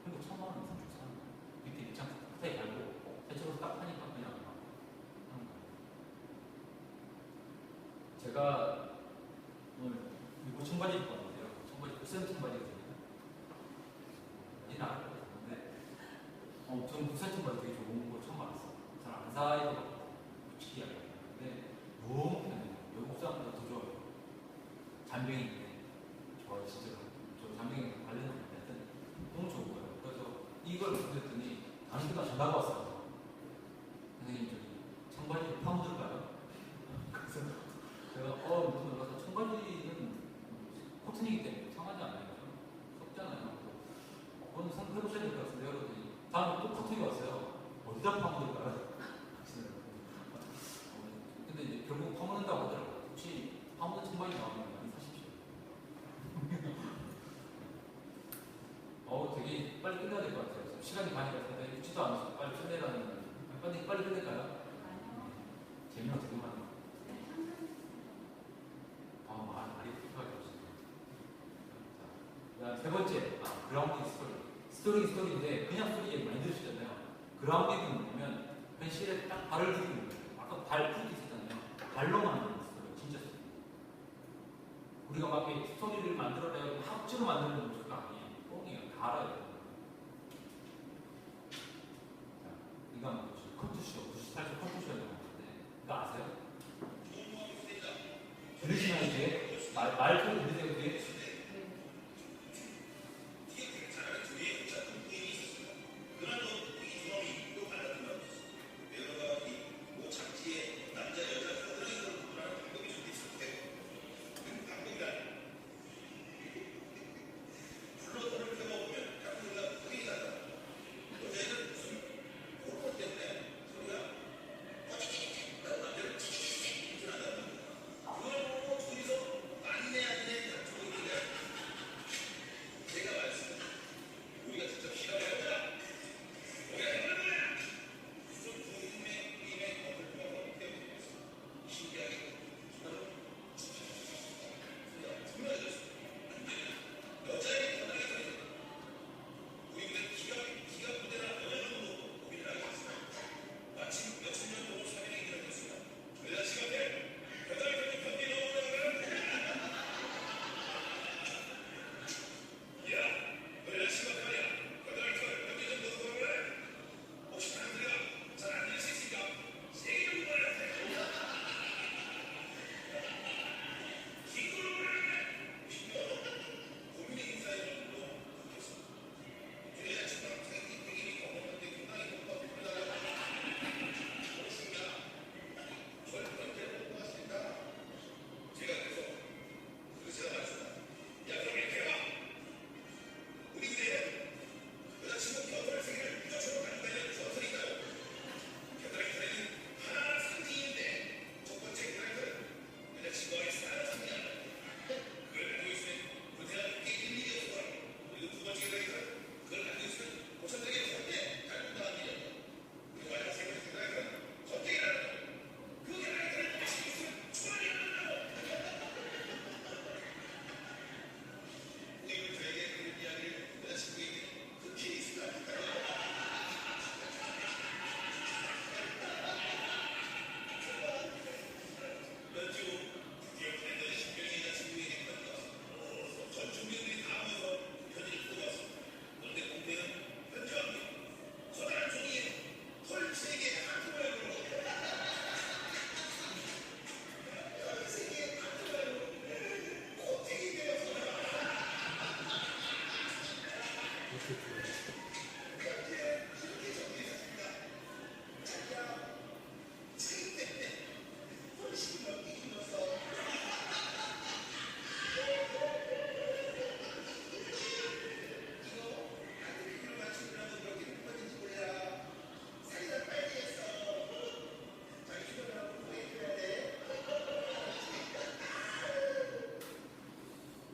그리고 1,000,000원 이상 주고 사는 거예요. 밑에 입장 박테리아 달고 대체로 딱 하니까 그냥 막 하는 거예요. 제가 오늘 이거 청바지 입고 왔는데요. 청바지 부산 청바지거든요. 나갈 것 같은데 저는 부산 청바지 되게 좋은 거 처음 알았어요. 잘 안 사요. 솔직히 이야기하는데 너무 편해요. 외국 사람보다 더 좋아요. 잔병인데 좋아요. 진짜로. 저 잔병이 관련된 너무 좋은 거예요. 그래서 이걸 보냈더니 다른 데가 전화가 왔어요. 선생님 저기 청바지 파묻을까요? 그래서 제가 무슨 놀라서 청바지는 코튼이기 때문에 상하지 않아요. 썩잖아요. 그건 생각해보셔야 될 것 같은데요. 그러더니 다음에 또 코튼이 왔어요. 어디다 파묻을까요? 근데 이제 결국 파묻는다고 하더라고요. 혹시 파묻은 청바지 나오면 많이 사십시오. 되게 빨리 끝내야 될 것 같아요. 시간이 가니까 상당히 늦지도 않아서 빨리 끝내라는 빨리 끝낼까요? 재미가 되게 많아요. 말이 필요하게 없습니다. 세 번째, 그라운딩 스토리. 스토리인데 그냥 스토리 얘기 많이 들으시잖아요. 그라운딩은 뭐냐면 현실에 딱 발을 들이는 거예요. 아까 발 풀기 있었잖아요. 발로만 하는 스토리, 진짜 스토리. 우리가 막 스토리를 만들어내고 합주로 만드는 것도 아니에요. 뻥이에요. 다 알아야 돼요. 자, 이거 한번 보시죠. 컷투쇼, 98초 컷투쇼라고 하는데 이거 아세요? 들으시면 이제 말투를 들으세요. 그게 그래도 이 경험이 또 달랐던 것 같아요.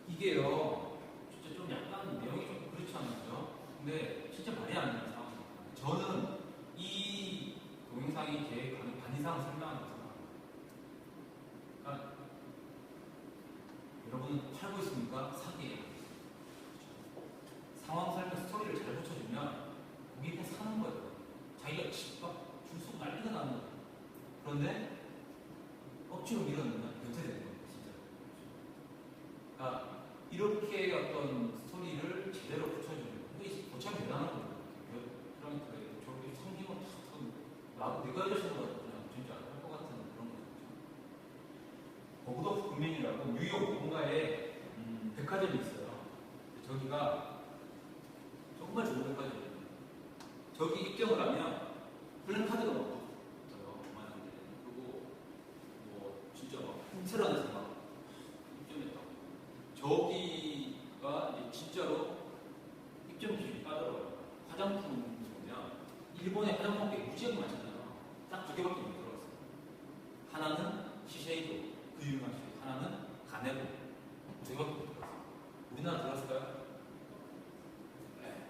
이게요, 진짜 좀 약간 내용이 좀 그렇지 않나요? 근데 진짜 말이 안 되는 상황입니다. 저는 이 동영상이 제 반 이상 설명하는 거잖아요. 그러니까 여러분은 팔고 있습니까? 사기예요. 상황 설명 스토리를 잘 붙여주면 고객이 사는 거예요. 자기가 집값 줄수 난리가 나는 거예요. 그런데 억지로 밀어넣으면 변태되는 거예요. 진짜. 그러니까 이렇게 어떤 스토리를 제대로 붙여주는 이게 고참 대단한 거예요. 그러니까 저렇게 성경을 나도 내가 이러시는 거 그냥 진짜 할 것 같은 그런 거죠. 버그더프 금맨이라고 뉴욕 뭔가에 백화점이 있어요. 저기가 정말 좋은 백화점이에요. 저기 입점을 하면 플랜카드가 막 있어요. 그리고 뭐 진짜 막 인터넷에서 막 입점했다고. 저기가 이제 진짜로 입점 기준이 까다로워요. 화장품 보면 일본의 화장품이 무지하게 많잖아요. 딱 두 개밖에 못 들어갔어요. 하나는 시쉐이도, 그 유명한 시쉐이도. 하나는 가네보. 두 개밖에 못 들어갔어요. 우리나라 들어갔을까요? 네.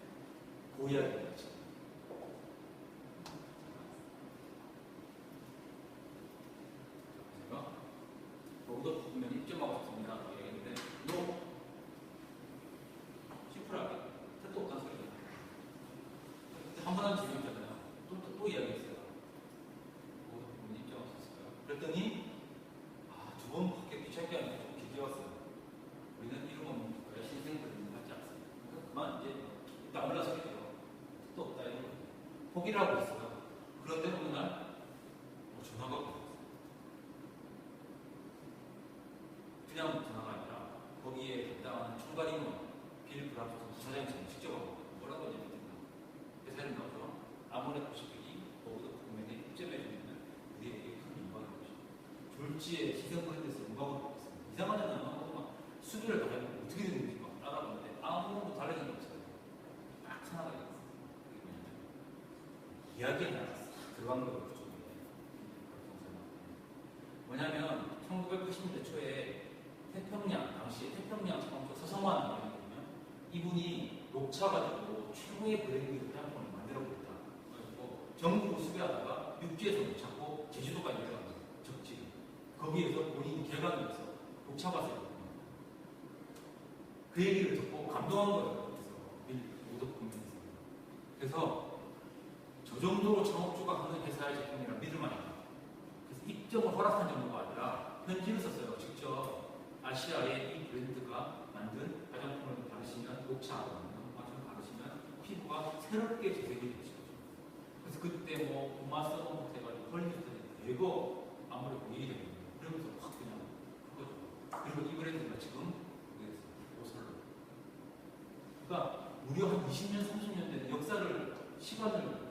그 이야기입니다. 제가 버그더프 보면 입점하고 싶습니다. 얘기했는데 너 심플하게 택도 없다는 소리가 한번 하는 질문 있잖아요. 또 이야기했어요. 버그더프 보면 입점하고 싶었을까요? 그랬더니 두 번 밖에 귀찮게 하니까 좀 길게 왔어요. 우리는 이름 없는 국가의 신생들은 받지 않습니다. 그만 이제 나 올라서게요. 택도 없다 이런 거 포기를 하고 있어요. 그런데 어느 날 전화가 왔어요. 그냥 전화가 아니라 거기에 담당하는 총괄임원 빌 브라프트 부사장이 직접 하고 뭐라고 얘기했나 회사를 나와서 아무래도 보시기 버그더프 금맨에 입점해주면 우리에게 큰 영광을 것이다. 졸지에 희생버린데서 영광을 받고 있습니다. 이상하잖아요. 막 수비를 다 해보고 어떻게 되는지 막 따라가는데 아무것도 다르진 없어요. 딱 하나가 있어요. 이야기에 들어간 거예요. 그쪽에. 뭐냐면 1980년대 초에 태평양, 당시 태평양 창조 서성환 이야기거든요. 이분이 녹차 가지고 최고의 브랜드 화장품을 만들어보겠다. 그래서 전국을 수비하다가 육지에서 못 찾고 제주도까지 내려간 거예요. 적지. 거기에서 본인이 개발을 해서 녹차밭을 했거든요. 그 얘기를 듣고 감동한 거예요. 그래서 오덕금면에서. 그래서 저 정도로 창업주가 하는 회사의 제품이라 믿을 만하다. 그래서 입점을 허락한 정도가 아니라 편지를 썼어요. 직접 아시아의 이 브랜드가 만든 화장품을 바르시면 녹차하거든요. 화장품을 바르시면 피부가 새롭게 재생이 되시죠. 그래서 그때 뭐 고마스터 해가지고 헐리우드에 대거 아무리 보이게 되거든요. 그러면서 확 그냥 그거죠. 그리고 이 브랜드가 지금 오설로. 그러니까 무려 한 20년, 30년 된 역사를 시간을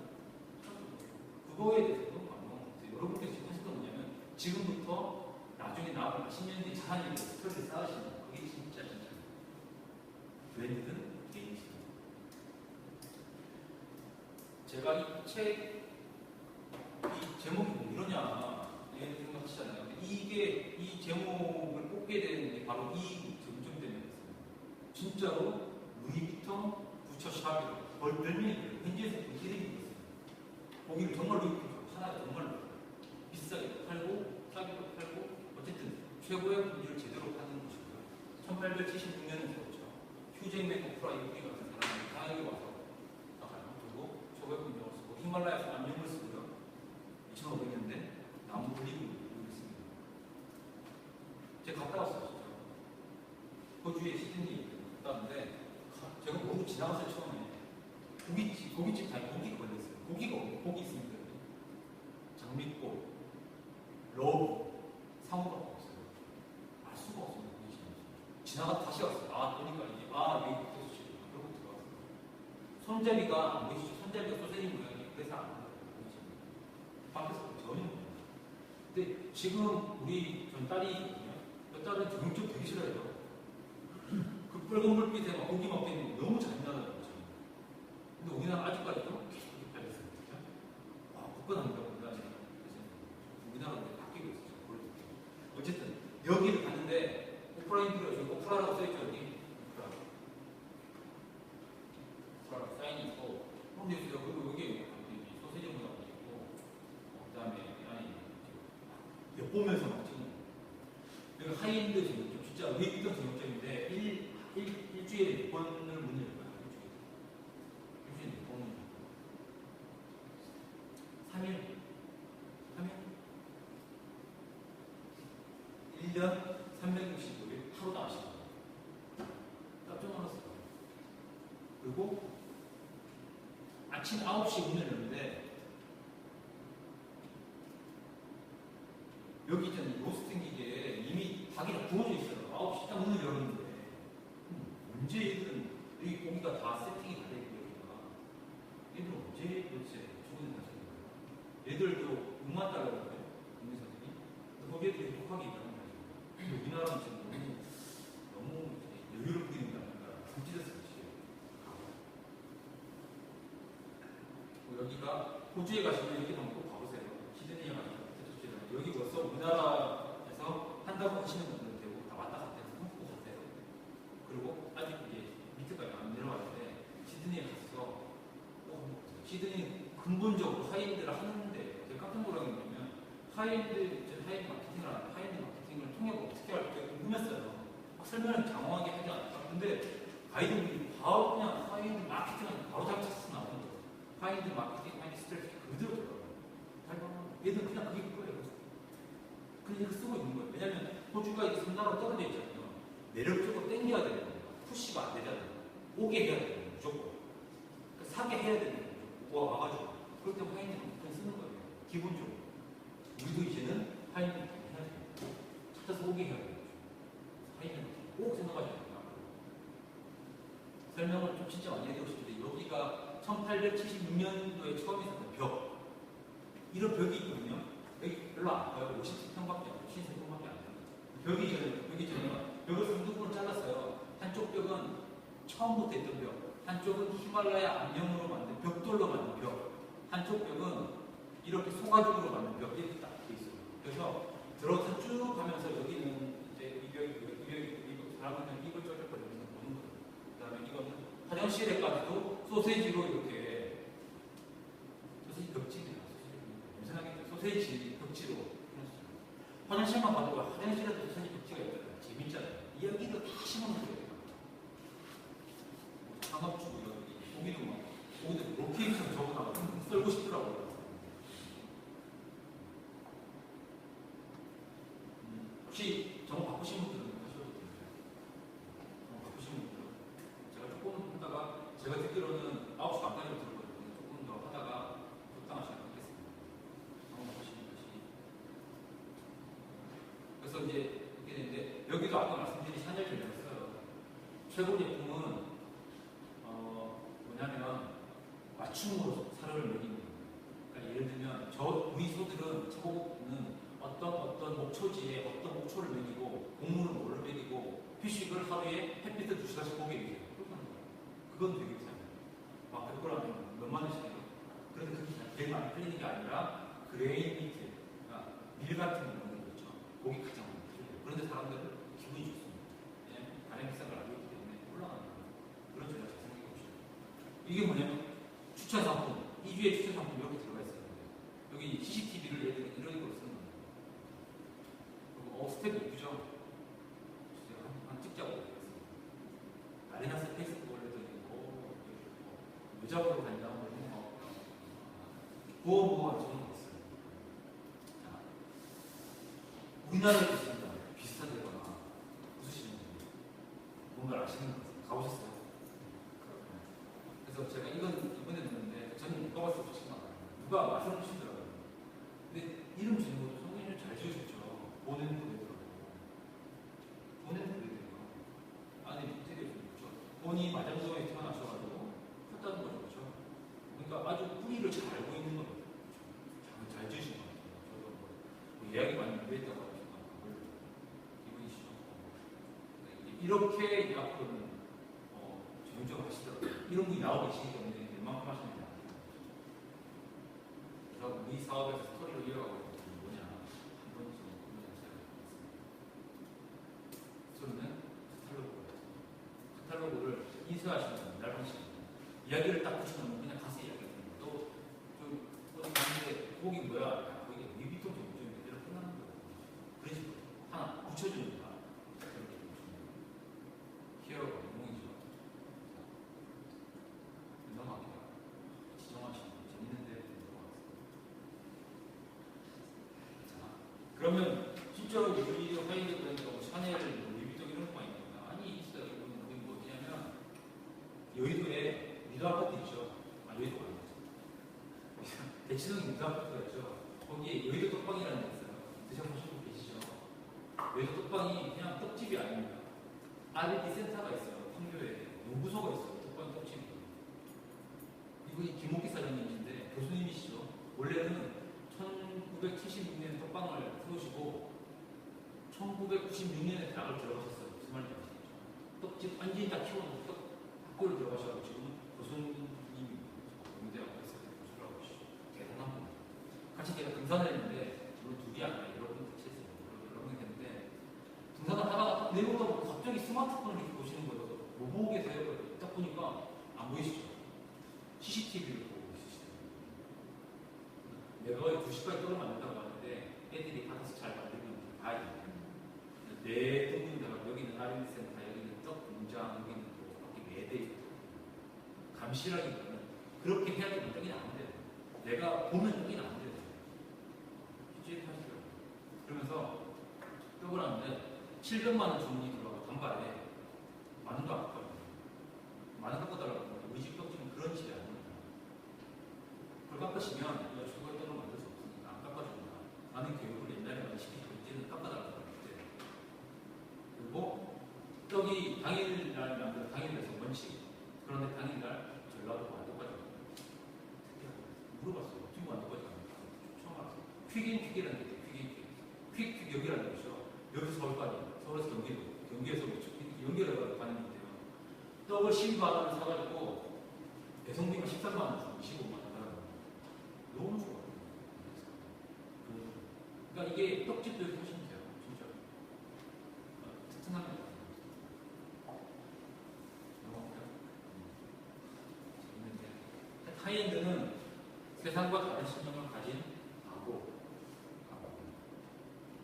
그거에 대해서 너무 감동했어요. 여러분들이 지금 하실 건 뭐냐면 지금부터 나중에 나오는 10년 뒤 자산이 스토리를 쌓으시는 그게 진짜 브랜드든 개인이든. 제가 이 책 이 제목이 뭐 이러냐 이런 생각하시잖아요. 이게 이 제목을 뽑게 되는 게 바로 이 점점 때문이었어요. 진짜로 루이비통 부처샵이라고 별명이 현지에서 이름이 있어요. 거기를 정말 루이비통 하나 정말 비싸게 팔고 싸게도 팔고 어쨌든 최고의 품질을 제대로 파는 곳이고요. 1876년에 세웠죠. 휴잭맨 오프라 이후기 같은 사람이 강하게 와서 나가요. 그리고 최고의 품질을 쓰고 히말라야에서 안경을 쓰고요. 2500년대 나무 올리브 있습니다. 제가 갔다 왔어요. 진짜. 호주의 시드니 갔다 왔는데 제가 모르고 지나갔어요. 처음에 고깃집 다니 고기가 걸렸어요. 고기가 없고 고기 있습니다. 장미꽃, 러브, 상호밖에 없어요. 알 수가 없어요. 지나가 다시 왔어요. 보니까 이게 외국에서 그러고 들어왔어요. 손잡이가 안 보이시죠? 손잡이가 소세지 모양이 그래서 안 보여요. 밖에서 전혀 못 보여요. 근데 지금 우리 전 딸이 있거든요. 그 딸은 정육점 되게 싫어해요. 그 빨간 불빛에 막 고기 먹게 있는 거 너무 잔인하다는 거죠. 근데 우리나라 아직까지도 계속 그렇게 팔렸어요. 굳건합니다. 우리나라가 바뀌고 있어요. 어쨌든 여기를 갔는데 오프라인으로 여기 오프라라고 써있죠. 여기 오프라라고 사인이 있고 그럼 여기 소세지 모양도 있고 그 다음에 안에 엿보면서 막 찍는 거. 여기 하이엔드 정육점 진짜 의익성 정육점인데 일주일에 6번을 문을 열어요. 일주일에 6번을 3일 1년 365일 하루도 안 쉬어요. 깜짝 놀랐어요. 그리고 아침 9시 문을 열는데 여기 있잖아요. 로스팅 기계에 이미 닭이 다 구워져 있어요. 9시 딱 문을 열었는데 언제든 여기 고기가 다 세팅이 다 되어 있고 여기가 얘들 언제 도대체 주문을 하시는 거예요? 얘들도 6만 달러거든요. 국민사들이. 거기에 되게 독하게 있다는 거예요. 우리나라는 지금 너무 여유를 부리는 게 아닌가 찢었어요. 여기가 호주에 가시면 이렇게 한번 꼭 가보세요. 시드니에 가시면 여기 벌써 우리나라에서 한다고 하시는 분들 되고 다 왔다 갔다 해서 꼭 가세요. 그리고 아직 이제 밑에까지 안 내려가는데 시드니에 가서 시드니 근본적으로 하이엔드를 하는데 제가 깜짝 놀란 게 뭐냐면 하이엔드 마케팅을 통해 어떻게 할지 궁금했어요. 설명을 장황하게 하지 않았다. 근데 가이드분이 바로 그냥 하이엔드 마케팅을 바로 잡아서 나오는 거예요. 하이엔드 마케팅, 하이엔드 스트레이트 그대로 들어가요. 얘들 그냥 그게 그거예요. 그냥 이렇게 쓰고 있는 거예요. 왜냐면 호주가 이제 3나라로 떨어져 있잖아요. 매력적으로 땡겨야 되는 거예요. 푸시가 안 되잖아요. 오게 해야 되는 거예요. 무조건. 그러니까 사게 해야 되는 거예요. 와가지고. 그럴 때 하이엔드 마케팅 쓰는 거예요. 기본적으로. 우리도 이제는 하이엔드 마케팅 해야 돼요. 찾아서 오게 해야 돼요. 하이엔드 마케팅 꼭 생각하셔야 돼요. 설명을 좀 진짜 많이 해드리고 싶은데 여기가 1876년도에 처음 있었던 벽. 이런 벽이 있거든요. 여기 별로 안 커요. 50평밖에 안 돼요. 53평밖에 안 돼요. 벽이 전에 벽을 두 부분으로 잘랐어요. 한쪽 벽은 처음부터 있던 벽, 한쪽은 히말라야 암령으로 만든 벽돌로 만든 벽, 한쪽 벽은 이렇게 소가죽으로 만든 벽 이렇게 딱 돼 있어요. 그래서 들어서 쭉 가면서 여기는 이제 사람은 입을 쫄쫄거리면서 보는 거예요. 그다음에 이거는 화장실에까지도 소세지로 이렇게 소세지 벽지네요. 냄새나겠죠. 소세지 벽지로 해놨어요. 화장실만 봐도 화장실에도 소세지 벽지가 있잖아요. 재밌잖아요. 여기도 다 심어놓은 거예요. 상업주고 여기 고기도 막 고기도 로케이션 적어놔서 썰고 싶더라고요. 혹시 정말 바쁘신 분들은 하셔도 됩니다. 바쁘신 분들은 제가 조금 하다가 제가 듣기로는 9시 반까지로 들었거든요. 조금 더 하다가 적당하시면 하겠습니다. 정말 바쁘신 분들이 그래서 이제 이렇게 되는데 여기도 아까 말씀드린 샤넬 전략을 최고 제품은 뭐냐면 맞춤으로 사료를 먹이는 거예요. 그러니까 예를 들면 우리 소들은 최고는 어떤 목초지에 어떤 목초를 먹이고 곡물은 뭘로 먹이고 피식을 하루에 햇빛을 2시간씩 보게 해요. 그건 되게 비싸요. 막 100g에 몇만 원씩이에요. 그런데 그게 제일 많이 팔리는 게 아니라 그레인 미트, 그러니까 밀 같은 거 먹는 거 있죠. 고기 가장 많이 팔려요. 그런데 사람들은 기분이 좋습니다. 왜냐면 가장 비싼 걸 알고 있기 때문에 올라가는 거예요. 그런 전략 잘 생각해 보시죠. 이게 뭐냐면 추천 상품, 2주의 추천 상품 이렇게 들어가 있어요. 여기 CCTV를 얘들이 이런 식으로 쓰는 거예요. 그리고 스텝 예쁘죠? 한 찍자고 그랬습니다. 난리 났어요. 페이스북 올려더니 여자분으로 간다고 해서 보험보호가 저는 있어요. 자, 우리나라에 있습니다. 비슷한 데거나 웃으시는 분이 뭔가 아시는 것 같아요. 가보셨어요? 그래서 제가 이번에 듣는데 저는 못 가봤어요. 솔직히 말하면. 누가 말씀을 주시더라고요. 근데 이름 지는 것도 성인을 잘 지으셨죠. 본인도 되더라고요. 본인도 되더라고요. 아니 되게 좋죠. 본인이 마장동에 태어나셔가지고 컸다는 거죠. 그렇죠? 그러니까 아주 뿌리를 잘 알고 있는 겁니다. 잘 지으신 것 같아요. 저도 뭐 예약이 많이 무리했다고 하니까 기분이시죠. 이렇게 앞으로는 전형적으로 하시더라고요. 이런 분이 나오고 계시기 때문에 웬만큼 하시면 돼요. 그래서 우리 사업에서 스토리로 이어가고 있는 게 뭐냐 한 번쯤 고민하셔야 될 것 같습니다. 스토리는 카탈로그를 인쇄하시는 날 방식입니다. 이야기를 딱 붙여놓으면 그냥 가서 이야기하는 거예요. 또좀 어디 갔는데 거기 뭐야? 야, 거기 리비통 정도 이대로 끝나는 거예요. 그런 식으로 하나 붙여줍니다. 그렇게 히어로가 영웅이죠. 넘어갑니다. 지정하시는 재밌는데 넘어가겠습니다. 자, 그러면 실제로 우리 화이트 브랜드가 뭐 샤넬, 리비통 이런 것만 있는 거야? 아니 있어요. 이거는 어디 뭐 어디냐면 여의도에 미도 아파트 있죠. 여의도가 아니죠. 대치동에 미도 아파트가 있죠. 거기에 여의도 떡방이라는 데 있어요. 드셔보신 분 계시죠? 여의도 떡방이 그냥 떡집이 아닙니다. R&D 센터가 있어요. 판교에 연구소가 있어요. 떡방 떡집이. 이분이 김옥기 사장님이신데 교수님이시죠. 원래는 1976년에 떡방을 세우시고 1996년에 대학을 들어가셨어요. 무슨 말인지 아시겠죠? 떡집 완전히 다 키워놓고 학교를 들어가셔서 지금 교수님이 공대하고 있을 때 교수를 하고 계시죠. 대단한 분입니다. 같이 제가 등산을 했는데 물론 둘이 아니라 여러 분 같이 했어요. 여러 분 했는데 등산을 하다가 내보다 갑자기 스마트폰을 이렇게 보시는 거예요. 뭐 보고 계세요? 딱 보니까 안 보이시죠? CCTV를 보고 있으시더라고요. 내가 2시까지 떡을 만든다고 하는데 애들이 받아서 잘 만들면 다 있는 내 동문대가 여기는 R&D 센터, 여기는 떡 공장, 여기는 매대 감시라기보다는 그렇게 해야 되면 떡이 나오면 돼요. 내가 보면 떡이 나오면 돼요. 실제 하시더라고요. 그러면서 떡을 하는데 700만 원 주문이 들어가고 단발에 만원도 안 깎아요. 만원 깎아달라고 우리 집 떡집은 그런 집이 아닙니다. 그걸 깎으시면 내가 최고의 떡을 만들 수 없으니까 안 깎아준다. 라는 교육을 옛날에 많이 시키고 이제는 깎아달라고 하는데 그리고 떡이 당일날 만들어 당일에서 원칙. 그런데 당일날 전라도 완도까지 물어봤어요. 어떻게 완도까지 갑니까? 처음 알았어요. 퀵인퀵이라는 게 있어요. 퀵인퀵 여기라는 것이죠. 여기서 서울까지, 서울에서 경기도, 경기에서 연결해서 가는 건데요. 떡을 12만 원을 사가지고 배송비가 13만 원 주고 25만 원 나가는 너무 좋아요. 그러니까 이게 떡집도 이렇게 하시면 돼요. 진짜. 튼튼합니다. 하이엔드는 세상과 다른 신념을 가진 바보,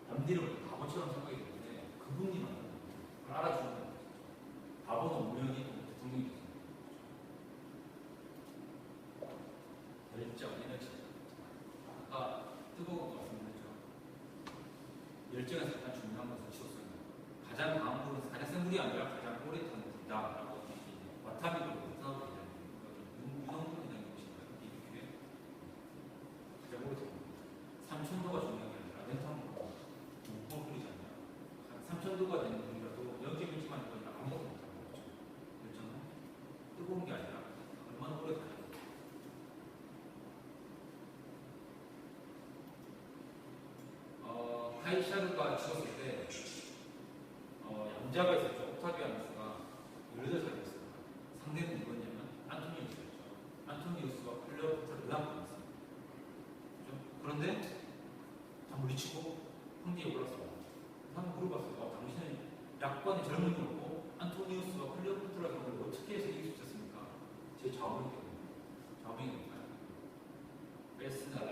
남들은 바보처럼 생각이 되는데 그분이 만든 걸 알아주는 거예요. 바보는 운명이 대통령이 됐습니다. 열정, 에너지. 아까 뜨거운 거 말씀드렸죠. 열정에서 가장 중요한 것은 지속성입니다. 가장 강한 불은 가장 센 불이 아니라 가장 오래 타는 불이다라고 와타미도 사업을 유성분 삼천도가 중요한 게 아니라 렌터는 무엇 뿌리잖아요. 삼천도가 되는 분이라도 0.1만 되거나 아무것도 못하는 거죠. 열정은 뜨거운 게 아니라 얼마나 오래 가는 거죠. 카이샤르가 죽었을 때 양자가 있었죠. 옥타비아누스가 18살이었어요. 상대는 누구였냐면 안토니우스였죠. 안토니우스가 클레오파트라를 낳았습니다. 그런데 다 물리치고 황제에 올랐습니다. 한번 물어봤어요. 당신은 약관의 젊은이 없고 안토니우스와 클레오파트라 경우를 어떻게 해서 이길 수 있었습니까? 제 좌우명이 때문에. 좌우명이 뭘까요? 베스나랑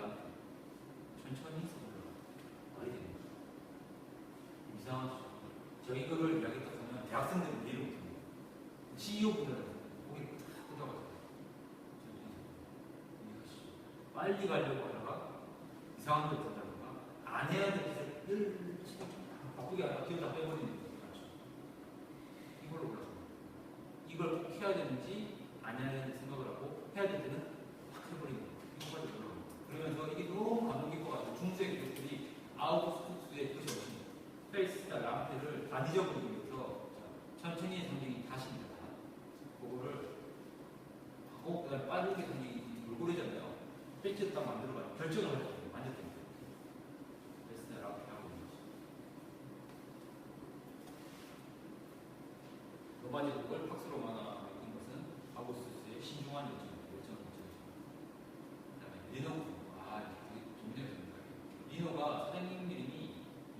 천천히 서둘러 말이 됩니다. 이상하죠. 제가 이거를 이야기했다 하면 대학생들은 이해를 못합니다. CEO분들은 고개를 딱 끄덕거려요. 빨리 가려고 하다가 이상한 걸 된다든가 안 해야 될 짓을 늘 바쁘게 하다가 기억 다 빼버리는 게 맞죠. 이걸로 올라갑니다. 이걸 꼭 해야 되는지 안 해야 되는지 생각을 하고 해야 될 때는 확 해버리는 거예요. 이거까지 올라갑니다. 그러면서 이게 너무 감동 깊을 것 같아요. 중세 기독들이 아우구스투스의 뜻이 없이 페이스나 람페를 다 잊어버리기 위해서 천천히 상징이 다십니다. 그거를 하고 그다음에 빠르게 상징이 돌고 꼬리잖아요. 배지를 딱 만들어가지고 결정을 하죠. 만들 때. 레슨이라고 하고 있는 거죠. 로마지 곡을 팍스 로마나 읽은 것은 아고스투스의 신중한 열정이죠. 그다음에 리노. 되게 좋네요. 리노가 사장님 이름이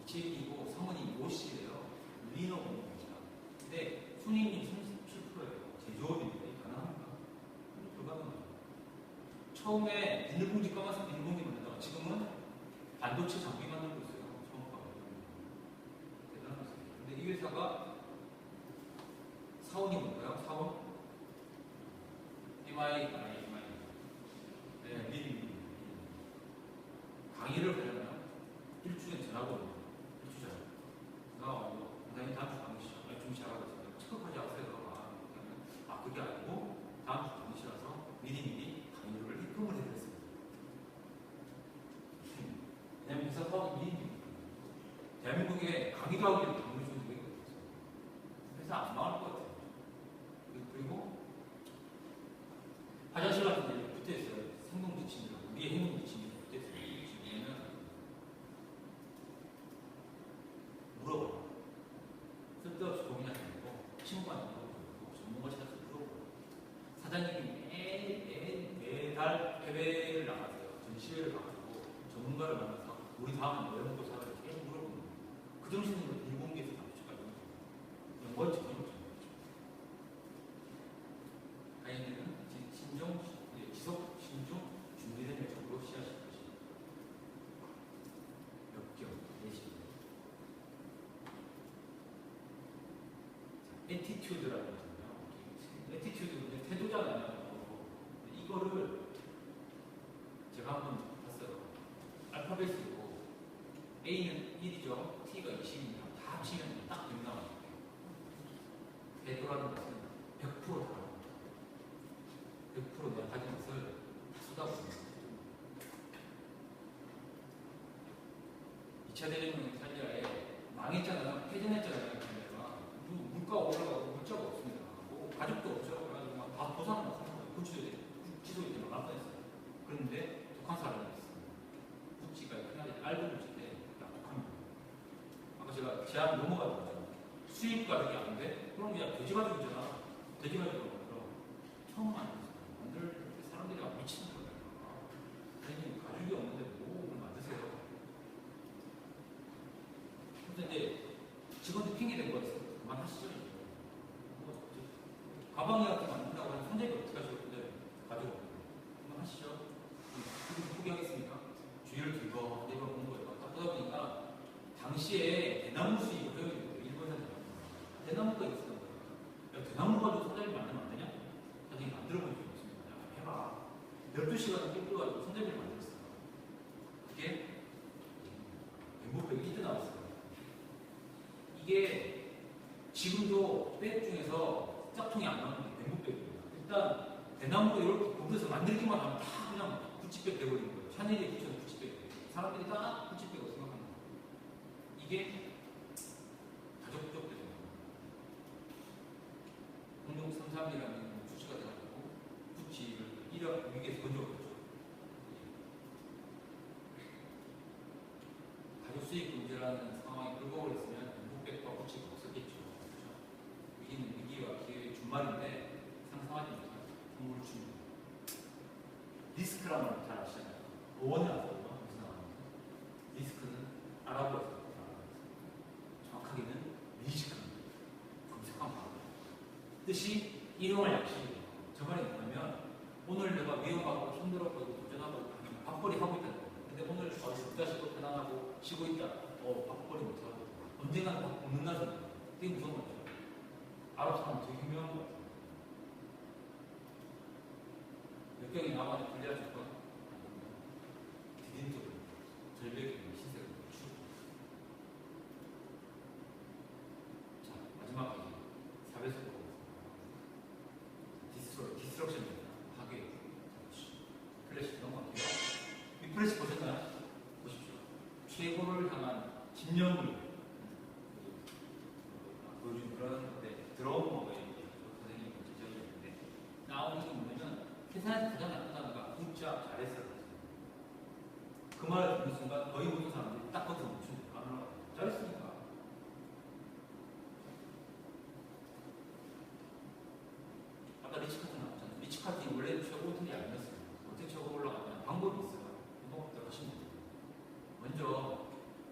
이채익이고 사모님 오씨래요. 리노 공입니다. 근데 순위님 37%예요. 제조업인데 가능합니까? 불가능하죠. 처음에 비닐봉지 까만색 비닐봉지 만들다가 지금은 반도체 장비 만들고 있어요. 처음 봐요. 대단한 거죠. 근데 이 회사가 사원이 뭔가요? 사원? MI. 네, 미리. 강의를 하려면 일주일에 전화가 오는 거예요. 일주일 전에. 원장님 다음 주 강의시죠. 준비 잘하고 있어요. 착각하지 않으세요. 그게 아니고 다음 주 강의시라서 미리 강의를 입금을 해드렸습니다. 왜냐면 회사 사업이 미리 대한민국에 강의도 하기 위해 강의 주는 게 없어요. 회사 안 나올 것 같아요. 그리고 화장실 같은 데 붙어 있어요. 생동 지침이라고. 우리의 행동 지침이 붙어 있어요. 왜냐면 물어봐요. 쓸데없이 고민하지 말고 친구한테 물어보고 전문가 찾아서 물어보고 사장님이 매달 해외를 나가세요. 전시회를 가가지고 전문가를 만나서 우리 다음에 뭐 먹고 살아야 계속 물어보는 거예요. 그 정신으로 일공개에서 감축하는 거예요. 원칙 가인들은 지속, 신중, 준비된 열정으로 시작할 것입니다. 역경, 내심. 에티튜드라는 거잖아요. 에티튜드는 태도잖아요. 이거를 제가 한번 봤어요. 알파벳으로 A는 1이죠. T가 20입니다. 다 합치면 딱 100 나와요. 태도라는 것은 100% 다릅니다. 100% 내가 가진 것을 다 쏟아붓는 거예요. 2차 대전을 이탈리아에 망했잖아요. 패전했잖아요. 물가가 올라가고 물자가 없습니다. 가족도 없죠. 그래가지고 다 도산을 났습니다. 구치소에 이제 막아냈어요. 그런데 독한 사람이 있습니다. 구찌가 흔하게 얇은 구찌인데 독합니다. 아까 제가 제안 넘어가잖아요. 수입 가격이 안 돼? 그럼 그냥 돼지 가죽이잖아. 돼지 가죽으로 만들어. 처음 만들 때 사람들이 미치는 거예요. 아니, 가죽이 없는데 뭐 만드세요? 근데 이제 직원들 핑계댄 거였어요. 그만하시죠. 가방이 같은 거 만든다고 하면 손잡이 어떻게 하시고 근데 가지고 그만하시죠. 그럼 포기하겠습니까? 주의를 들고 내가 보는 거예요. 딱 보다 보니까 당시에 대나무 수입을 허용했거든요. 일본에서 대나무가 있었던 거예요. 대나무 가지고 손잡이 만들면 안 되냐? 나중에 만들어본 적이 없습니다. 해봐. 12시간 끌어가지고 손잡이를 만들었어요. 그게 뱅고백이 1등 나왔어요. 이게 지금도 백 중에서 짝퉁이 안 나오는 게 뱅고백입니다. 일단 대나무로 이렇게 굽혀서 만들기만 하면 다 그냥 구찌백 돼버리는 거예요. 샤넬에 붙여서 구찌백. 사람들이 다 구찌백으로 생각합니다. 이게 가족적 대전. 공동 3.3이라는 수치가 돼가지고 구찌를 1억 위기에서 건져버렸죠. 가족 수익 문제라는 상황이 끌고 오랬으면 뱅고백과 구찌가 없었겠죠. 위기는 위기와 기회의 준말인데 상상하지 못한 동물춤입니다. 디스크라는 잘 아시잖아요. 어원이 아세요? 무슨 나라입니까? 디스크는 아랍어에서 정확하게는 리스크입니다. 검색한 바로 뜻이 일용할 양식이에요. 저 말이 뭐냐면 오늘 내가 위험하고 힘들었고 도전하고 밥벌이 하고 있다는 거예요. 근데 오늘 죽다 쉬고 편안하고 쉬고 있다. 밥벌이 못하고 언젠가는 밥 먹는 날이에요. 되게 무서운 거죠. 아랍 사람 되게 유명한 것 같아요. 역경이 남한테 불리하실까? 디딘토 절벽의 신세를 추. 자, 마지막 얘기. 4배속 디스트럭션입니다. 파괴. 플래시 넘어갈게요. 이 플래시 보셨나요? 보십시오. 최고를 향한 집념을 보여준 그런 건데 들어온 거에 선생님이 지적이 있는데 나오는 게 뭐냐면 세상에서 가장 나쁜 단어가 진짜 잘했어요. 그 말을 듣는 순간 거의 모든 사람들이 딱 거기서 멈춘 거예요. 잘했으니까. 아까 리치카트 나왔잖아요. 리치카트는 원래 최고 호텔이 아니었어요. 어떻게 최고 올라가냐? 방법이 있어요. 방법대로 하시면 돼요. 먼저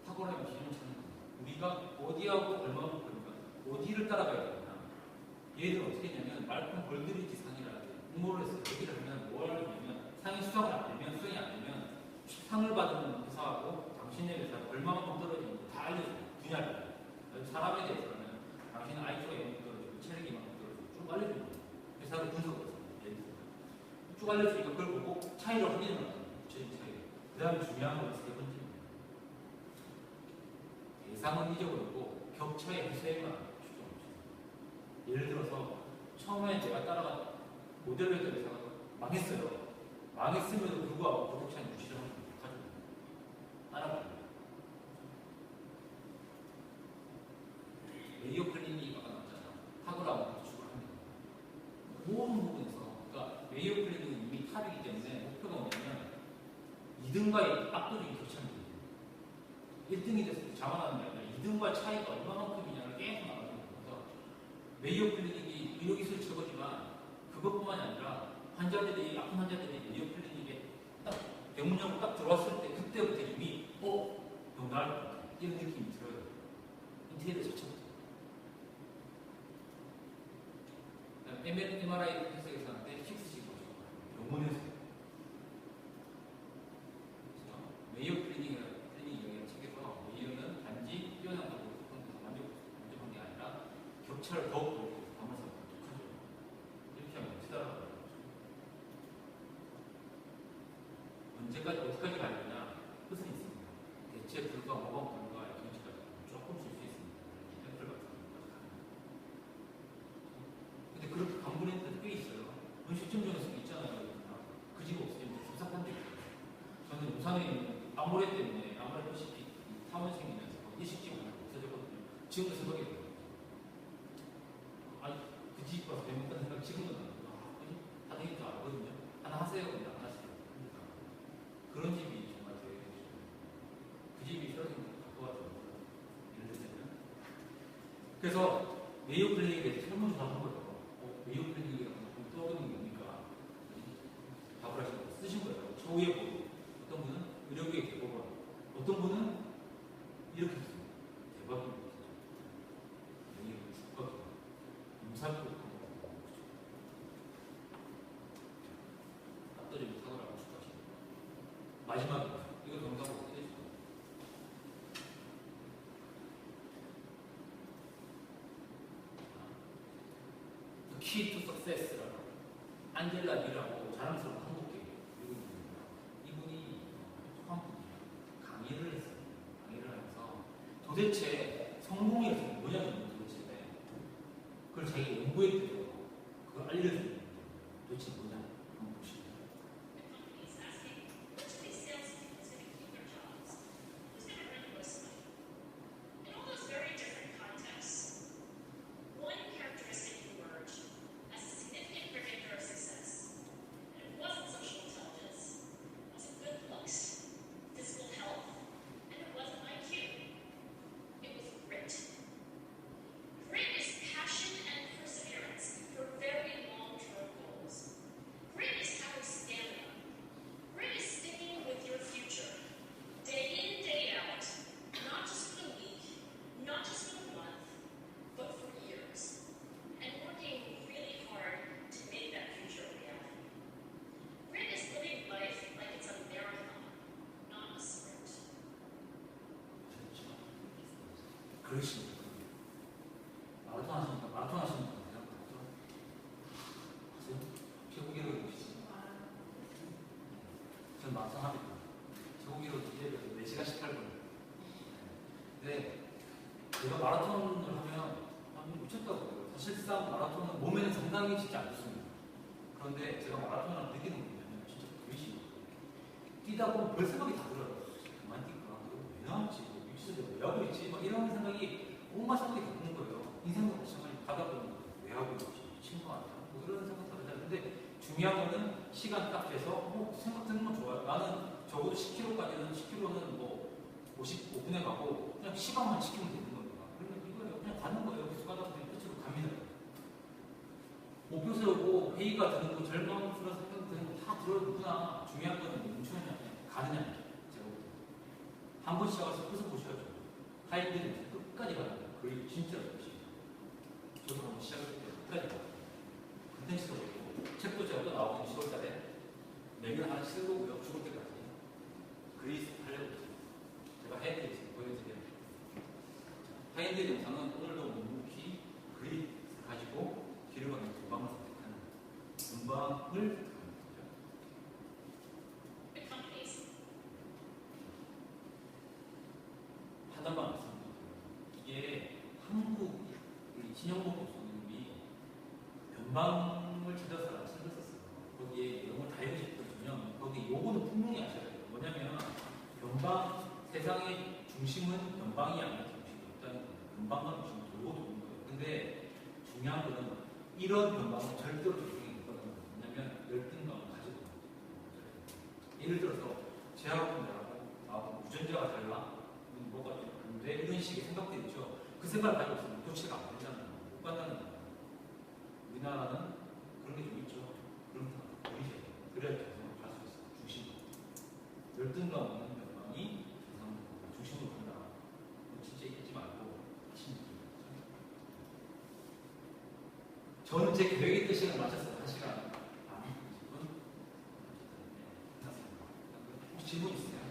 탁월하게 기준을 찾는 거예요. 우리가 어디하고 얼마만큼 걸리까? 어디를 따라가야 되냐? 얘들은 어떻게 했냐면 말콤 골드리지 상이라는 공모를 해서 얘기를 하면 뭘 하냐면 상이 수상을 안 되면 수상이 안 되면 상을 받은 회사하고 당신의 회사가 얼마만큼 떨어지는지 다 알려줘요. 분야를. 사람에 대해서는 당신은 IQ가 이만큼 떨어지고 체력이 이만큼 떨어지고 쭉 알려줘요. 회사를 분석을 해서 예를 들어서 쭉 알려주니까 그걸 보고 차이를 확인을 하는 거예요. 구체적인 차이를. 그 다음에 중요한 건 세 번째입니다. 예상은 잊어버리고 격차의 해소에만 추정합시다. 예를 들어서 처음에 제가 따라간 모델을 했던 회사가 망했어요. 망했음에도 불구하고 고객차는 유지를 하는 거예요. 따라가요. 메이오 클리닉이 아까 나왔잖아요. 탁월하고 구축을 합니다. 모든 부분에서, 그러니까 메이오 클리닉은 이미 탑이기 때문에 목표가 뭐냐면 2등과의 압도적인 격차를 보여요. 1등이 됐을 때 자만하는 게 아니라 2등과 차이가 얼마만큼이냐를 계속 나가는 거예요. 메이오 클리닉이 의료기술 최고지만 그것뿐만이 아니라 환자들이, 아픈 환자들이 메이오 클리닉에 딱 병문으로 딱 들어왔을 때 그때부터 이미 병 나을 것 같아요. 이런 느낌이 들어요. 인테리어 자체부터. MRI 해석에서 하는데 6G 보죠. 병원에서. 메이오 클리닉이라는 책에서 메이오는 단지 뛰어난다고 만족한 게 아니라 격차를 더욱 벌리고 담아서 독하죠. 이렇게 하면 치달아가요. 언제까지, 어디까지 가야 되냐? 뜻은 있습니다. 대체 불과 모방 불과의 경치까지 조금 줄 수 있습니다. 샘플 같은 것까지 가는. 근데 그렇게 강분했는 데도 꽤 있어요. 시점 중에서도 있잖아요. 그 집 없으면 조사한 데 있어요. 저는 부산에 있는 아모레 때문에 아모레 퍼시픽 타원 생기면서 일식집이 하나 없어졌거든요. 지금도 생각이 들어요. 아니, 그 집 가서 배먹다는 생각 지금도 나요. 다들 다 알거든요. 하나 하세요. 근데 안 하시더라고요. 그런 집이 정말 되게 그 집이 싫어서 갖고 와서 예를 들면 그래서 메이오 클리닉에 대해서 설문조사한 거예요. 메이오 클리닉이라고 떠오르는 게 뭡니까? 답을 하시고 쓰신 거예요. 초우의 보도. 어떤 분은 의료계의 대법원. 어떤 분은 이렇게 썼습니다. 대박입니다. 메이오 국가기관. 임산부 압도적인 사고라고 축하하십니다. 마지막으로 이거 동사고 어떻게 되죠? The Key to Success라고 안젤라 미라고 자랑스러운 한국계 외국인입니다. 이분이 초반분이에요. 강의를 했어요. 강의를 하면서 도대체 성공이라는 게 뭐냐는 도대체 그걸 자기가 연구했대요. 그걸 알려주는 도대체 뭐냐? 한번 보시죠. 그러십니까? 마라톤 하시는 분이세요? 최고 기록을 보시죠. 전 마라톤 합니다. 최고 기록 이제 4시간 18분. 근데 제가 마라톤을 하면 미쳤다고요. 사실상 마라톤은 몸에는 상당히 진짜 안 좋습니다. 그런데 제가 마라톤을 느끼는 거 보면 진짜 의심이 뛰다 보면 별 생각이 다 들어요. 그만 뛸까? 왜 나왔지? 왜 하고 있지? 막 이런 생각이 온갖 생각이 다 드는 거예요. 인생도 마찬가지로 가다 보면 왜 하고 있지? 미친 거 아니야? 뭐 이런 생각 다 들어요. 근데 중요한 거는 시간 딱 돼서 생각 드는 건 좋아요. 나는 적어도 10km까지는 10km는 뭐 55분에 가고 그냥 시간만 지키면 되는 겁니다. 그러면 이거예요. 그냥 가는 거예요. 계속 가다 보면 끝으로 갑니다. 목표 세우고 회의가 드는 거, 절망스러운 생각 드는 거 다 들어놓구나. 중요한 거는 멈추느냐, 가느냐. 제가 한 번 시작해서 끝을 보셔야죠. 하이든은 끝까지 가는 거예요. 그게 진짜 어렵지. 저도 한번 시작할 때 끝까지 가요. 컨텐츠도 보고 책도 제가 또 나오고 10월달에 매년 하나씩 쓰고요. 죽을 때까지. 그리스 하려고 했어요. 제가 해드리겠습니다. 보여드릴게요. 하이드 영상은 오늘도 묵묵히 그리스 가지고 길을 가는 금방을 선택하는 금방을 하나만 말씀드릴게요. 이게 한국 신영복 교수님이 변방을 찾아서 찾았었어요. 거기에 영어를 다 읽으셨거든요. 거기 요거는 분명히 아셔야 돼요. 뭐냐면 변방, 세상의 중심은 변방이 아니라 중심이 없다는 거예요. 변방과 중심은 돌고 도는 거예요. 근데 중요한 거는 이런 변방은 절대로 적용이 없거든요. 왜냐면 열등감을 가지고 있는 거예요. 예를 들어서 제하고 나하고 유전자가 달라? 뭐가 안 돼? 이런 식의 생각들이 있죠. 그 생각을 가지고 있으면 교체가 안 되잖아요. 못 간다는 거예요. 우리나라는 그런 게 좀 있죠. 그런 거 보이세요. 그래야 계속 갈 수 있어요. 중심. 열등감 없는 변방이 중심으로 간다. 진짜 잊지 말고 하시면 돼요. 저는 제 계획에 있던 시간을 맞췄어요. 1시간 반. 혹시 질문 있으세요?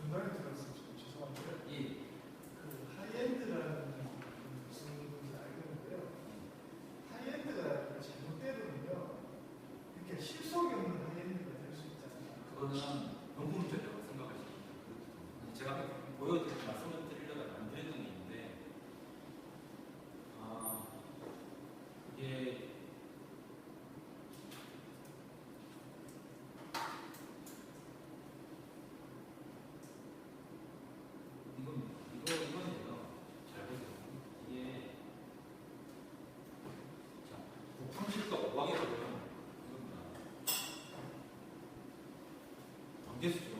중간에 들었어요. 죄송한데 예. 그 하이엔드라는 무슨 건지 알겠는데요. 하이엔드가 잘못되면요 이렇게 실속이 없는 하이엔드가 될 수 있잖아요. 그거는 명품주라고 생각하시면 돼요. 제가 말씀을 드리려고 안 드렸던 게 있는데, 이게 이거는요. 잘 보세요. 이게 자, 부품실과 오각이거든요. 이겁니다. 경계수죠.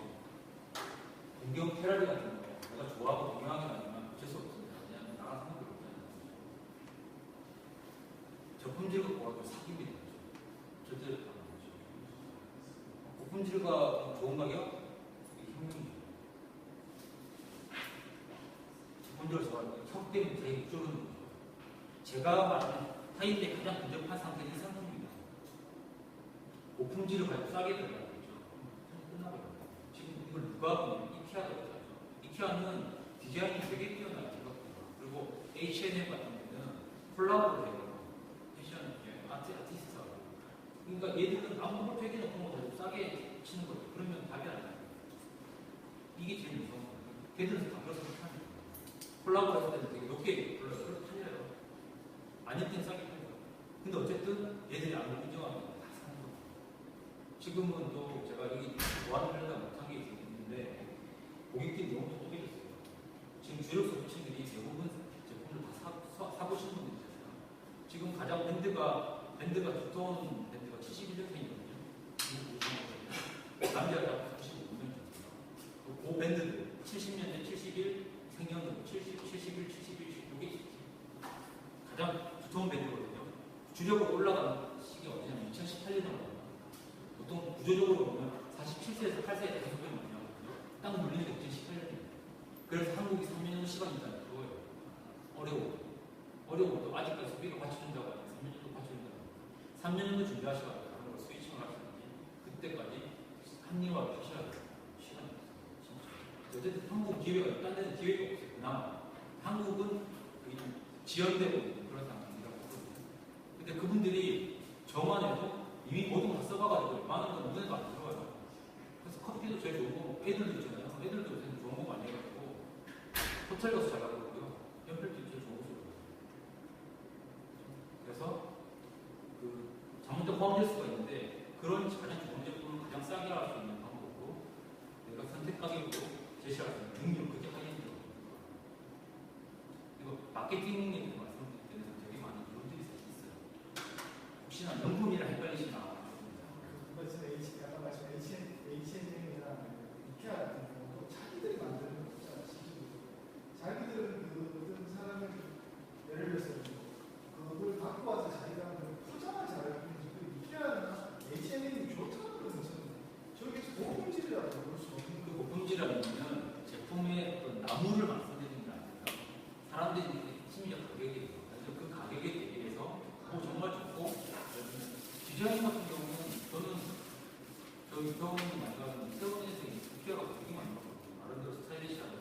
공경 테라리 같은 거 내가 좋아하고 동경하게 만들면 어쩔 수 없습니다. 그냥 나가 사는 게 없잖아요. 저품질과 오각을 사귀게 되죠. 절대 안 되죠. 고품질과 좋은 가격? 이게 혁명이죠. 저품질을 좋아하는 혁 때문에 되게 쫄는 거죠. 제가 말하는 타인때 가장 근접한 상태는 이 상품입니다. 고품질을 가지고 싸게 들어가야 되죠. 끝나버려요. 지금 이걸 누가 보면 이케아가 있죠. 이케아는 디자인이 되게 뛰어나요. 그리고 H&M 같은 경우는 콜라보를 해요. 패션 아티스트하고. 그러니까 얘들은 아무것도 되게 높은 거 가지고 싸게 치는 거죠. 그러면 답이 안 나요. 이게 제일 무서운 거예요. 걔들은 다 그렇게 하는 거예요. 콜라보 했을 때는 되게 높게 불러요. 그렇게 팔려요. 아닐 땐 싸게 팔려요. 근데 어쨌든 얘들이 아무리 인정하면 다 사는 거예요. 지금은 또 제가 여기 보완을 하려다 못한 게 있는데 고객들이 너무 똑똑해졌어요. 지금 주력 소비층들이 대부분 제품을 다 사보시는 분들이 있어요. 지금 가장 밴드가 두터운 밴드가 71년생이거든요. 남자가 95년생이에요. 그 밴드들 70년대 71, 생년도 70, 71, 71, 이게 가장 두터운 밴드거든요. 주력으로 올라가는 시기가 어디냐면 2018년으로 보통 구조적으로 보면 47세에서 8세에 계속 많이 하거든요. 딱 물리는 게 2018년입니다. 그래서 한국이 3년 시간이 있다는 거예요. 어려워도 아직까지 소비를 받쳐준다고 하면 3년 정도 받쳐준다고 합니다. 3년 정도 준비하시고 하는 걸 스위칭을 하시는지 그때까지 합리화를 하셔야 돼요. 시간이 없어요. 어쨌든 한국 기회가 있다는 데는 기회가 없어요. 그나마 한국은 지연되고 있는 그런 상황이라고 하거든요. 근데 그분들이 저만 해도 이미 모든 걸 다 써봐가지고 많은 건 눈에도 안 들어와요. 그래서 커피도 제일 좋은 거, 애들도 있잖아요. 애들도 요새 좋은 거 많이 해가지고 호텔 가서 잘 가더라고요. 연필도 제일 좋은 거 써요. 그래서 그 장문도 포함될 수가 있는데 그런 가장 좋은 제품을 가장 싸게 할 수 있는 방법으로 내가 선택 가격으로 제시할 수 있는 능력, 그게 하이엔드. 마케팅님한테 말씀드릴 때는 되게 많은 기록들이 있어요. 혹시나 명품이라 헷갈리시나. 아까 말씀 H&M이나 이케아 같은 경우도 자기들이 만드는 거 없잖아. 자기들은 그 사람을 예를 들어서 그걸 갖고 와서 자기가 포장을 잘해주는지 그 이케아나 H&M이 좋다는 것은 저게 고품질이라고 볼 수 없는 그 거고. 고품질이라는 건 제품의 어떤 나무를 말씀드리는 게 아니라 사람들이 심지어 가격이 있어요. 그래서 그 가격에 대비해서 정말 좋고 디자인 같은 경우는 저는 저희 병원이 많이 가는 세원에서 이케아가 되게 많이 가거든요. 나름대로 스타일리시하고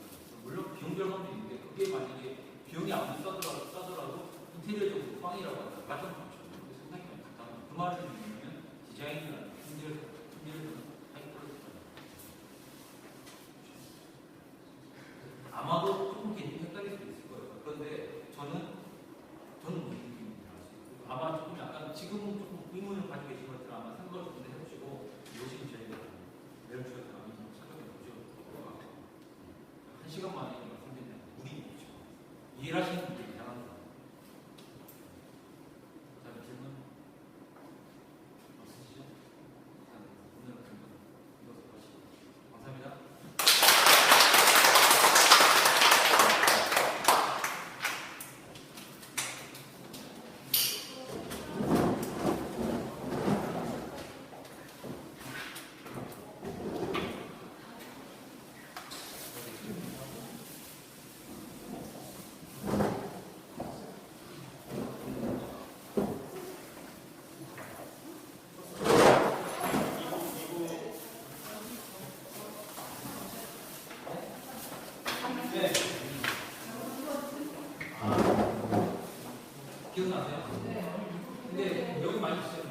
물론 비용 절감도 있는데 그게 만약에 비용이 아무리 싸더라도 인테리어적으로 빵이라고 하면 가장 많죠. 그래서 상당히 많이 갔다 그 말을 드리면 디자인이나 품질은 하이퀄리티다. 아마도 조금 개인이 헷갈릴 수도 있을 거예요. 그런데 저는 무슨 느낌인지 알 수 있고 아마 조금 약간 지금은 조금 의문을 가지고 계신 것들 아마 생각을 좀 해보시고 요즘 저희가 내일 주에 다음에 좀 착각해 보죠. 한 시간 만에 말씀드리면 무리 없죠. 이해하시는 분들이 가장 많아요. 자, 질문 없으시죠? 자, 오늘 같은 건 이것을 하시고 감사합니다. 기억나세요? 근데 여기 많이 있어요.